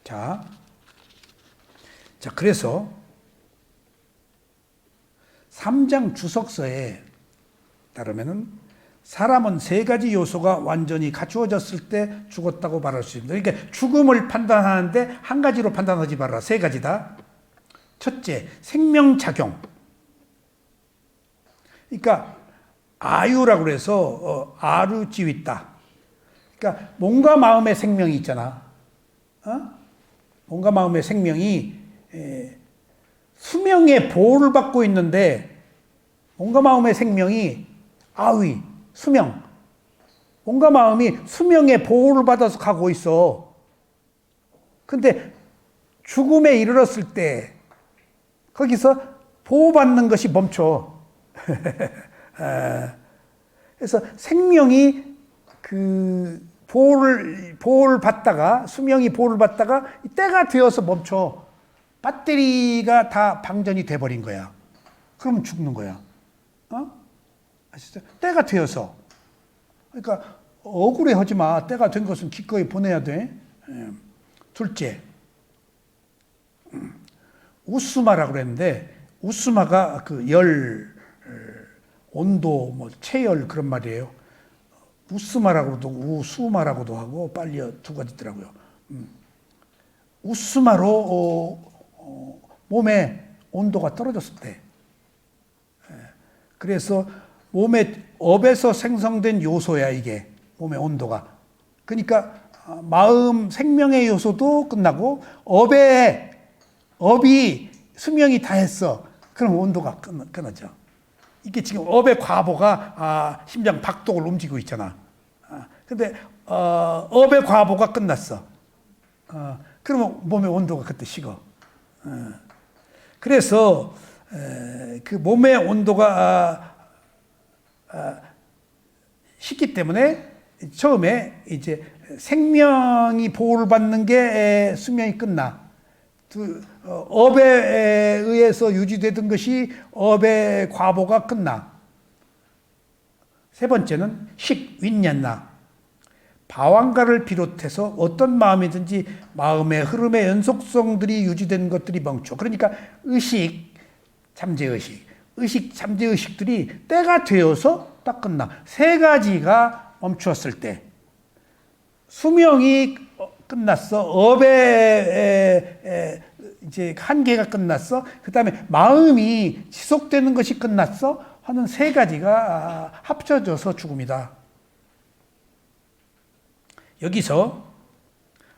자, 그래서 삼장 주석서에 따르면은 사람은 세 가지 요소가 완전히 갖추어졌을 때 죽었다고 말할 수 있습니다. 그러니까 죽음을 판단하는데 한 가지로 판단하지 말아라. 세 가지다. 첫째, 생명작용. 그러니까 아유라고 그래서 아루지윗다. 그러니까 몸과 마음의 생명이 있잖아. 몸과 마음의 생명이 수명의 보호를 받고 있는데 몸과 마음의 생명이 아위, 수명. 몸과 마음이 수명의 보호를 받아서 가고 있어. 근데 죽음에 이르렀을 때 거기서 보호받는 것이 멈춰. 그래서 생명이 그 보호를 받다가, 수명이 보호를 받다가 때가 되어서 멈춰. 배터리가 다 방전이 돼버린 거야. 그러면 죽는 거야. 아시죠? 때가 되어서. 그러니까 억울해 하지 마. 때가 된 것은 기꺼이 보내야 돼. 둘째, 우스마라고 그랬는데, 우스마가 그 열, 온도, 뭐 체열 그런 말이에요. 우스마라고도 우수마라고도 하고 빨리 두 가지 있더라고요. 우스마로 몸의 온도가 떨어졌을 때, 그래서 몸의 업에서 생성된 요소야 이게 몸의 온도가. 그러니까 마음 생명의 요소도 끝나고 업이 수명이 다 했어. 그럼 온도가 끊어져. 이게 지금 업의 과보가 심장 박동을 움직이고 있잖아. 근데 업의 과보가 끝났어. 그러면 몸의 온도가 그때 식어. 그래서 그 몸의 온도가 식기 때문에 처음에 이제 생명이 보호를 받는 게 수명이 끝나. 업에 의해서 유지되던 것이 업의 과보가 끝나. 세 번째는 윈년나. 방황가를 비롯해서 어떤 마음이든지 마음의 흐름의 연속성들이 유지된 것들이 멈춰. 그러니까 의식, 잠재의식들이 때가 되어서 딱 끝나. 세 가지가 멈추었을 때 수명이 끝났어. 업의 이제 한계가 끝났어. 그 다음에 마음이 지속되는 것이 끝났어. 하는 세 가지가 합쳐져서 죽음이다. 여기서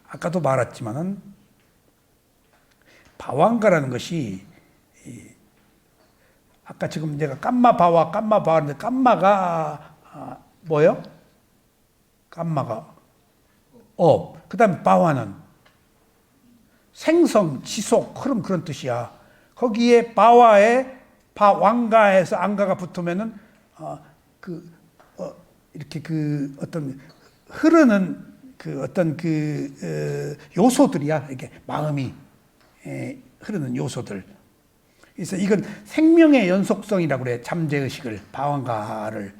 아까도 말했지만은 방황가라는 것이 아까 지금 내가 깜마바와 하는데 깜마가 뭐요? 깜마가 업. 그 다음에 바와는 생성, 지속, 흐름 그런 뜻이야. 거기에 바와에 방황가에서 안가가 붙으면은 이렇게 그 어떤 흐르는 그 어떤 그 요소들이야. 이게 마음이 흐르는 요소들. 그래서 이건 생명의 연속성이라고 그래. 잠재의식을, 방황가를.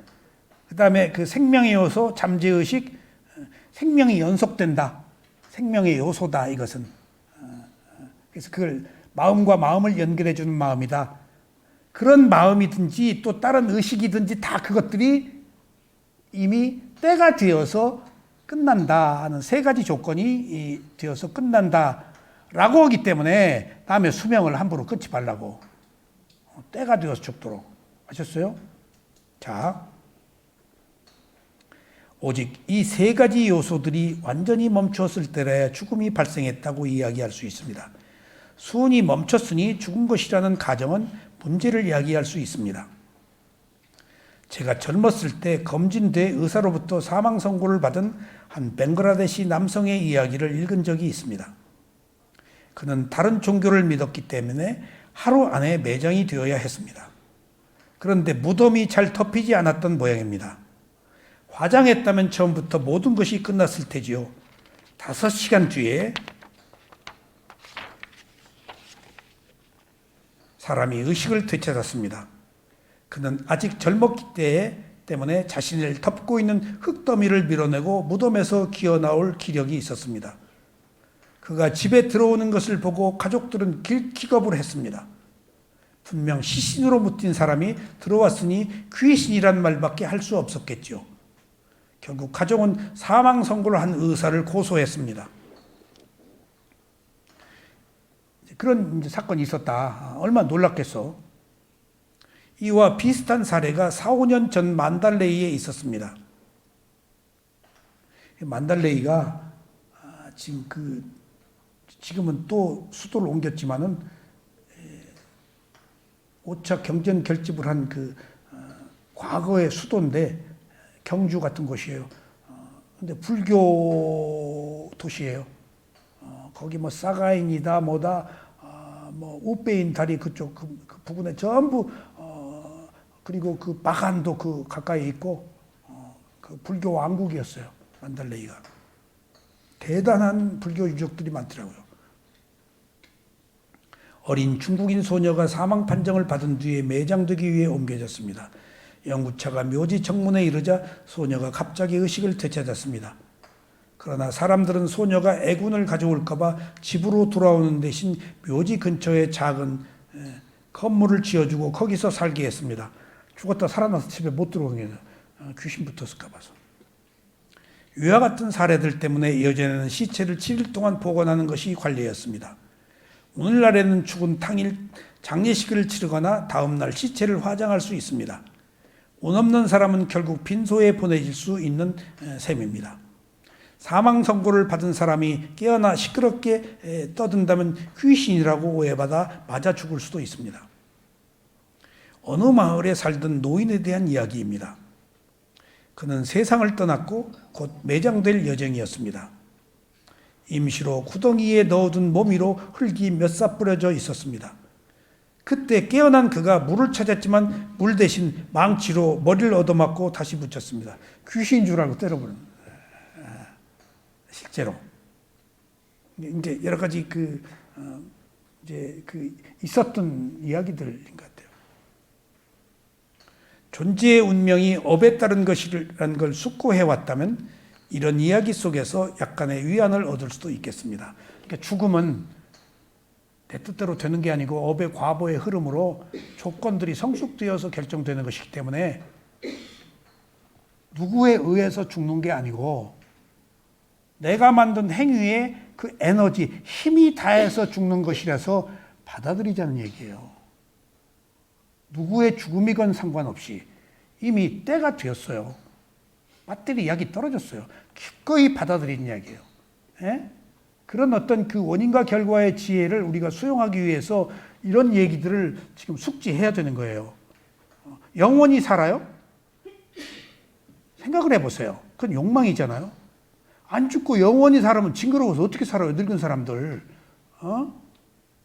그 다음에 그 생명의 요소, 잠재의식, 생명이 연속된다. 생명의 요소다. 이것은. 그래서 그걸 마음과 마음을 연결해 주는 마음이다. 그런 마음이든지 또 다른 의식이든지 다 그것들이 이미 때가 되어서 끝난다 하는 세 가지 조건이 되어서 끝난다라고 하기 때문에 다음에 수명을 함부로 끊지 말라고. 때가 되어서 죽도록. 아셨어요? 자, 오직 이 세 가지 요소들이 완전히 멈추었을 때라야 죽음이 발생했다고 이야기할 수 있습니다. 수은이 멈췄으니 죽은 것이라는 가정은 문제를 이야기할 수 있습니다. 제가 젊었을 때 검진대 의사로부터 사망 선고를 받은 한 벵글라데시 남성의 이야기를 읽은 적이 있습니다. 그는 다른 종교를 믿었기 때문에 하루 안에 매장이 되어야 했습니다. 그런데 무덤이 잘 덮이지 않았던 모양입니다. 화장했다면 처음부터 모든 것이 끝났을 테지요. 5시간 뒤에 사람이 의식을 되찾았습니다. 그는 아직 젊었기 때문에 자신을 덮고 있는 흙더미를 밀어내고 무덤에서 기어나올 기력이 있었습니다. 그가 집에 들어오는 것을 보고 가족들은 기겁을 했습니다. 분명 시신으로 묻힌 사람이 들어왔으니 귀신이란 말밖에 할 수 없었겠죠. 결국 가족은 사망 선고를 한 의사를 고소했습니다. 그런 사건이 있었다. 얼마나 놀랐겠어. 이와 비슷한 사례가 4, 5년 전 만달레이에 있었습니다. 만달레이가 지금은 또 수도를 옮겼지만은 5차 경전 결집을 한 과거의 수도인데 경주 같은 곳이에요. 근데 불교 도시예요. 거기 뭐 사가인이다 뭐다 뭐 우베인 다리 그쪽 그 부근에 전부 그리고 그 바간도 그 가까이 있고 그 불교 왕국이었어요. 만달레이가. 대단한 불교 유적들이 많더라고요. 어린 중국인 소녀가 사망 판정을 받은 뒤에 매장되기 위해 옮겨졌습니다. 연구차가 묘지 정문에 이르자 소녀가 갑자기 의식을 되찾았습니다. 그러나 사람들은 소녀가 애군을 가져올까봐 집으로 돌아오는 대신 묘지 근처에 작은 건물을 지어주고 거기서 살게 했습니다. 죽었다 살아나서 집에 못 들어오는 게 귀신 붙었을까 봐서. 이와 같은 사례들 때문에 예전에는 시체를 7일 동안 보관하는 것이 관례였습니다. 오늘날에는 죽은 당일 장례식을 치르거나 다음날 시체를 화장할 수 있습니다. 운 없는 사람은 결국 빈소에 보내질 수 있는 셈입니다. 사망 선고를 받은 사람이 깨어나 시끄럽게 떠든다면 귀신이라고 오해받아 맞아 죽을 수도 있습니다. 어느 마을에 살던 노인에 대한 이야기입니다. 그는 세상을 떠났고 곧 매장될 예정이었습니다. 임시로 구덩이에 넣어둔 몸 위로 흙이 몇 사 뿌려져 있었습니다. 그때 깨어난 그가 물을 찾았지만 물 대신 망치로 머리를 얻어맞고 다시 붙였습니다. 귀신인 줄 알고 때려버립니다. 실제로 이제 여러 가지 이제 있었던 이야기들인 것 같아요. 존재의 운명이 업에 따른 것이라는 걸 숙고해 왔다면 이런 이야기 속에서 약간의 위안을 얻을 수도 있겠습니다. 그러니까 죽음은 내 뜻대로 되는 게 아니고 업의 과보의 흐름으로 조건들이 성숙되어서 결정되는 것이기 때문에 누구에 의해서 죽는 게 아니고 내가 만든 행위에 그 에너지, 힘이 다해서 죽는 것이라서 받아들이자는 얘기예요. 누구의 죽음이건 상관없이 이미 때가 되었어요. 배터리 약이 떨어졌어요. 기꺼이 받아들이는 이야기예요. 예? 그런 어떤 그 원인과 결과의 지혜를 우리가 수용하기 위해서 이런 얘기들을 지금 숙지해야 되는 거예요. 영원히 살아요? 생각을 해보세요. 그건 욕망이잖아요. 안 죽고 영원히 살면 징그러워서 어떻게 살아요? 늙은 사람들.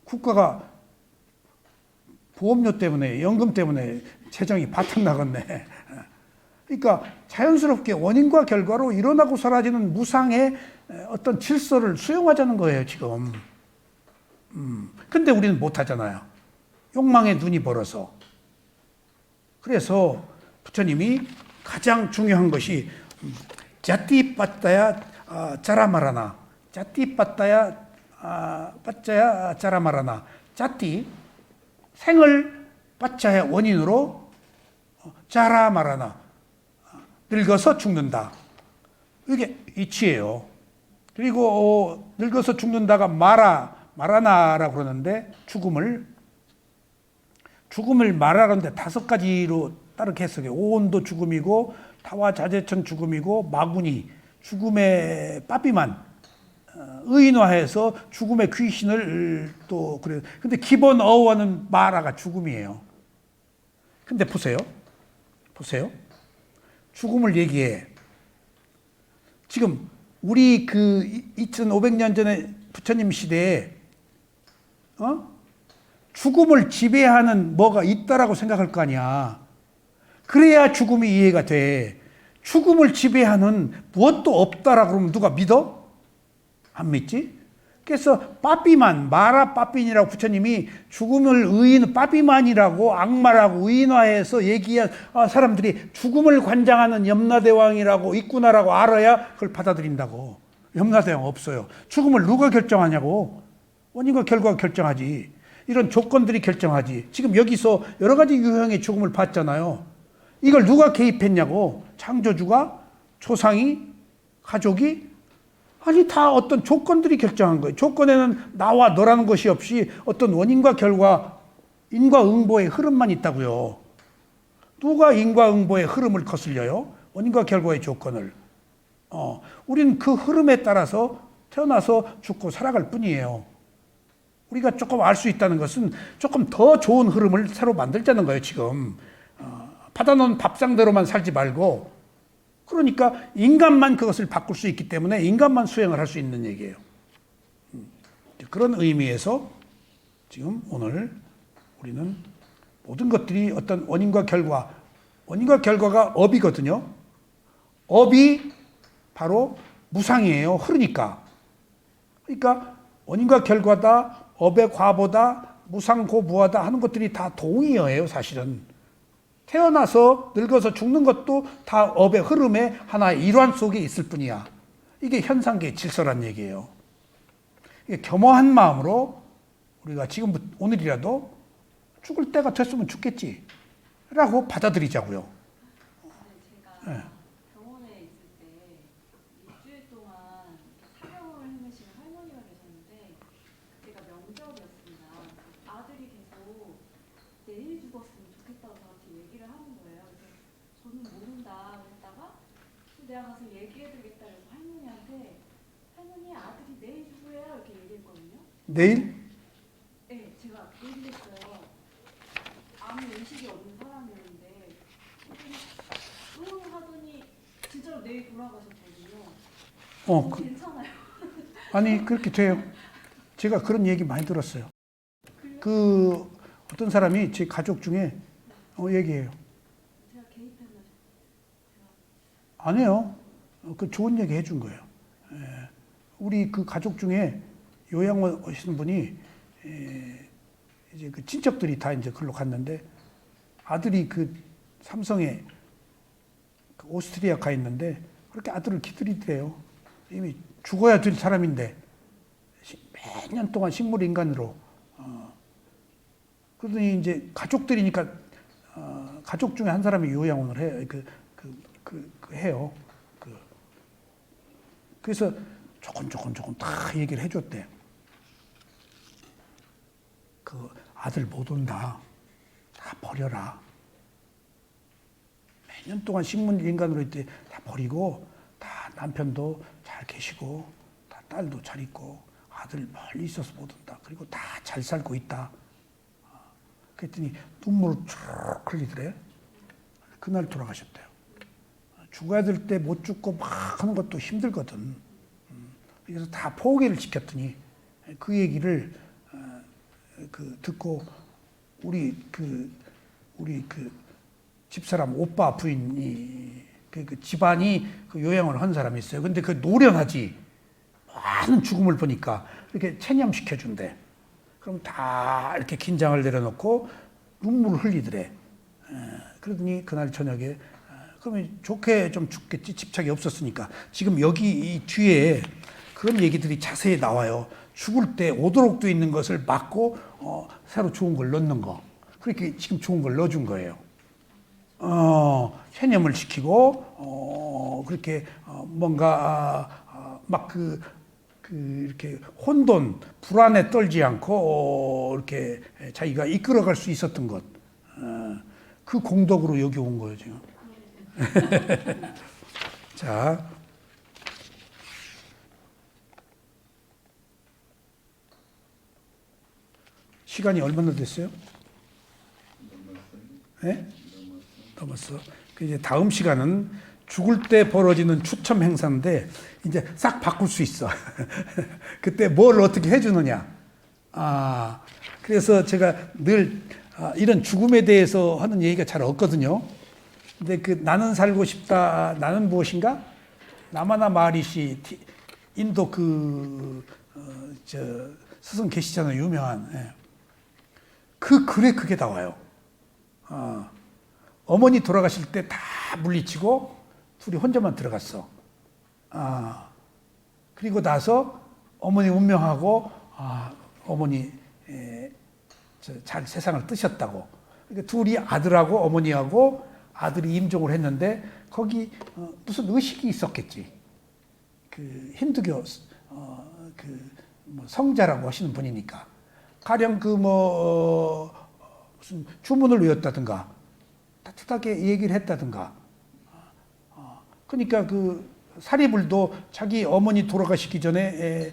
국가가 보험료 때문에 연금 때문에 재정이 바닥나갔네. 그러니까 자연스럽게 원인과 결과로 일어나고 사라지는 무상의 어떤 질서를 수용하자는 거예요, 지금. 근데 우리는 못하잖아요. 욕망에 눈이 멀어서. 그래서 부처님이 가장 중요한 것이 자띠 빠따야 짜라마라나. 자띠 빠따야 빠짜야 짜라마라나. 자띠 생을 빠짜야 원인으로 짜라마라나. 늙어서 죽는다. 이게 이치예요. 그리고 늙어서 죽는다가 마라나라고 그러는데 죽음을 말하는데 5가지로 따르게 해석해요. 오온도 죽음이고 타와자재천 죽음이고 마구니 죽음의 빠삐만 의인화해서 죽음의 귀신을 또 그래요. 근데 기본 어원은 마라가 죽음이에요. 근데 보세요. 죽음을 얘기해. 지금 우리 2500년 전에 부처님 시대에 죽음을 지배하는 뭐가 있다라고 생각할 거 아니야. 그래야 죽음이 이해가 돼. 죽음을 지배하는 무엇도 없다라고 그러면 누가 믿어? 안 믿지? 그래서 빠삐만, 마라 빠삐니라고 부처님이 죽음을 빠삐만이라고 악마라고 의인화해서 얘기한 사람들이 죽음을 관장하는 염라대왕이라고 있구나라고 알아야 그걸 받아들인다고. 염라대왕 없어요. 죽음을 누가 결정하냐고. 원인과 결과가 결정하지. 이런 조건들이 결정하지. 지금 여기서 여러 가지 유형의 죽음을 봤잖아요. 이걸 누가 개입했냐고. 창조주가, 조상이, 가족이, 아니 다 어떤 조건들이 결정한 거예요. 조건에는 나와 너라는 것이 없이 어떤 원인과 결과, 인과응보의 흐름만 있다고요. 누가 인과응보의 흐름을 거슬려요? 원인과 결과의 조건을. 우리는 그 흐름에 따라서 태어나서 죽고 살아갈 뿐이에요. 우리가 조금 알 수 있다는 것은 조금 더 좋은 흐름을 새로 만들자는 거예요, 지금. 받아놓은 밥상대로만 살지 말고, 그러니까 인간만 그것을 바꿀 수 있기 때문에 인간만 수행을 할 수 있는 얘기예요. 그런 의미에서 지금 오늘 우리는 모든 것들이 어떤 원인과 결과가 업이거든요. 업이 바로 무상이에요. 흐르니까. 그러니까 원인과 결과다, 업의 과보다, 무상고무하다 하는 것들이 다 동의어예요, 사실은. 태어나서 늙어서 죽는 것도 다 업의 흐름의 하나의 일환 속에 있을 뿐이야. 이게 현상계의 질서란 얘기예요. 이게 겸허한 마음으로 우리가 지금부터 오늘이라도 죽을 때가 됐으면 죽겠지 라고 받아들이자고요. 제가 병원에 있을 때 일주일 동안 사경을 해내시는 할머니가 계셨는데 그때가 명절이었습니다. 아들이 계속 내일 죽었으면 좋겠다고 저한테 얘기를 하는 거예요. 그래서 저는 모른다 그랬다가 내가 가서 얘기해드리겠다 그래서 할머니한테 할머니 아들이 내일 죽어요 이렇게 얘기했거든요. 내일? 네, 제가 얘기했어요. 아무 의식이 없는 사람이었는데 하더니 진짜로 내일 돌아가셨거든요. 괜찮아요. 아니 그렇게 돼요. 제가 그런 얘기 많이 들었어요. 그 어떤 사람이 제 가족 중에 얘기해요. 제가 개입했나? 아니에요. 그 좋은 얘기 해준 거예요. 우리 그 가족 중에 요양원 오시는 분이 이제 그 친척들이 다 이제 글로 갔는데 아들이 그 삼성에 그 오스트리아 가 있는데 그렇게 아들을 기다리더래요. 이미 죽어야 될 사람인데 몇 년 동안 식물인간으로. 그러더니 이제 가족들이니까 가족 중에 한 사람이 요양원을 해요. 해요. 그래서 조금 다 얘기를 해줬대. 그 아들 못 온다. 다 버려라. 몇 년 동안 식물인간으로 있대 다 버리고 다 남편도 잘 계시고 다 딸도 잘 있고 아들 멀리 있어서 못 온다. 그리고 다 잘 살고 있다. 그랬더니 눈물을 쭉 흘리더래. 그날 돌아가셨대요. 죽어야 될 때 못 죽고 막 하는 것도 힘들거든. 그래서 다 포기를 시켰더니 그 얘기를 듣고 우리 집사람 오빠 부인이 그 집안이 그 요양을 한 사람이 있어요. 근데 그 노련하지. 많은 죽음을 보니까 이렇게 체념시켜 준대. 그럼 다 이렇게 긴장을 내려놓고 눈물을 흘리더래. 그러더니 그날 저녁에 그러면 좋게 좀 죽겠지. 집착이 없었으니까. 지금 여기 이 뒤에 그런 얘기들이 자세히 나와요. 죽을 때 오도록도 있는 것을 막고 새로 좋은 걸 넣는 거. 그렇게 지금 좋은 걸 넣어준 거예요. 체념을 시키고 그렇게 뭔가 막 이렇게 혼돈, 불안에 떨지 않고 이렇게 자기가 이끌어갈 수 있었던 것. 그 공덕으로 여기 온 거예요 지금. 자. 시간이 얼마나 됐어요? 네? 넘었어. 이제 다음 시간은 죽을 때 벌어지는 추첨 행사인데 이제 싹 바꿀 수 있어. 그때 뭘 어떻게 해주느냐. 그래서 제가 늘 이런 죽음에 대해서 하는 얘기가 잘 없거든요. 근데 그 나는 살고 싶다. 나는 무엇인가? 라마나 마하리시 인도 스승 계시잖아요. 유명한. 예. 그 글에 그게 나와요. 어머니 돌아가실 때 다 물리치고 둘이 혼자만 들어갔어. 그리고 나서 어머니 운명하고 어머니 잘 세상을 뜨셨다고. 그러니까 둘이 아들하고 어머니하고 아들이 임종을 했는데 거기 무슨 의식이 있었겠지. 그 힌두교 뭐 성자라고 하시는 분이니까 가령 무슨 주문을 외웠다든가 따뜻하게 얘기를 했다든가. 그러니까 그 사리불도 자기 어머니 돌아가시기 전에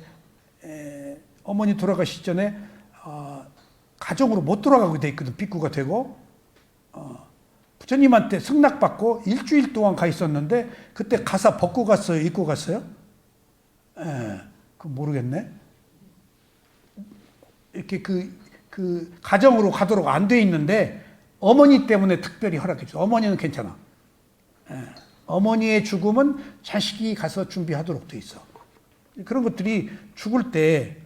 어머니 돌아가시기 전에 가정으로 못 돌아가게 돼 있거든. 빅구가 되고 부처님한테 승낙받고 일주일 동안 가 있었는데 그때 가사 벗고 갔어요? 입고 갔어요? 그 모르겠네. 이렇게 그 가정으로 가도록 안 돼 있는데 어머니 때문에 특별히 허락해 줘. 어머니는 괜찮아. 예. 어머니의 죽음은 자식이 가서 준비하도록 돼 있어. 그런 것들이 죽을 때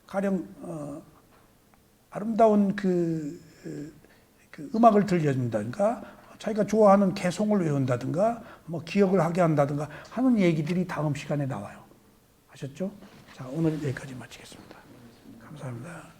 가령 아름다운 그 음악을 들려준다든가 자기가 좋아하는 개송을 외운다든가 뭐 기억을 하게 한다든가 하는 얘기들이 다음 시간에 나와요. 아셨죠? 자, 오늘 여기까지 마치겠습니다. 감사합니다.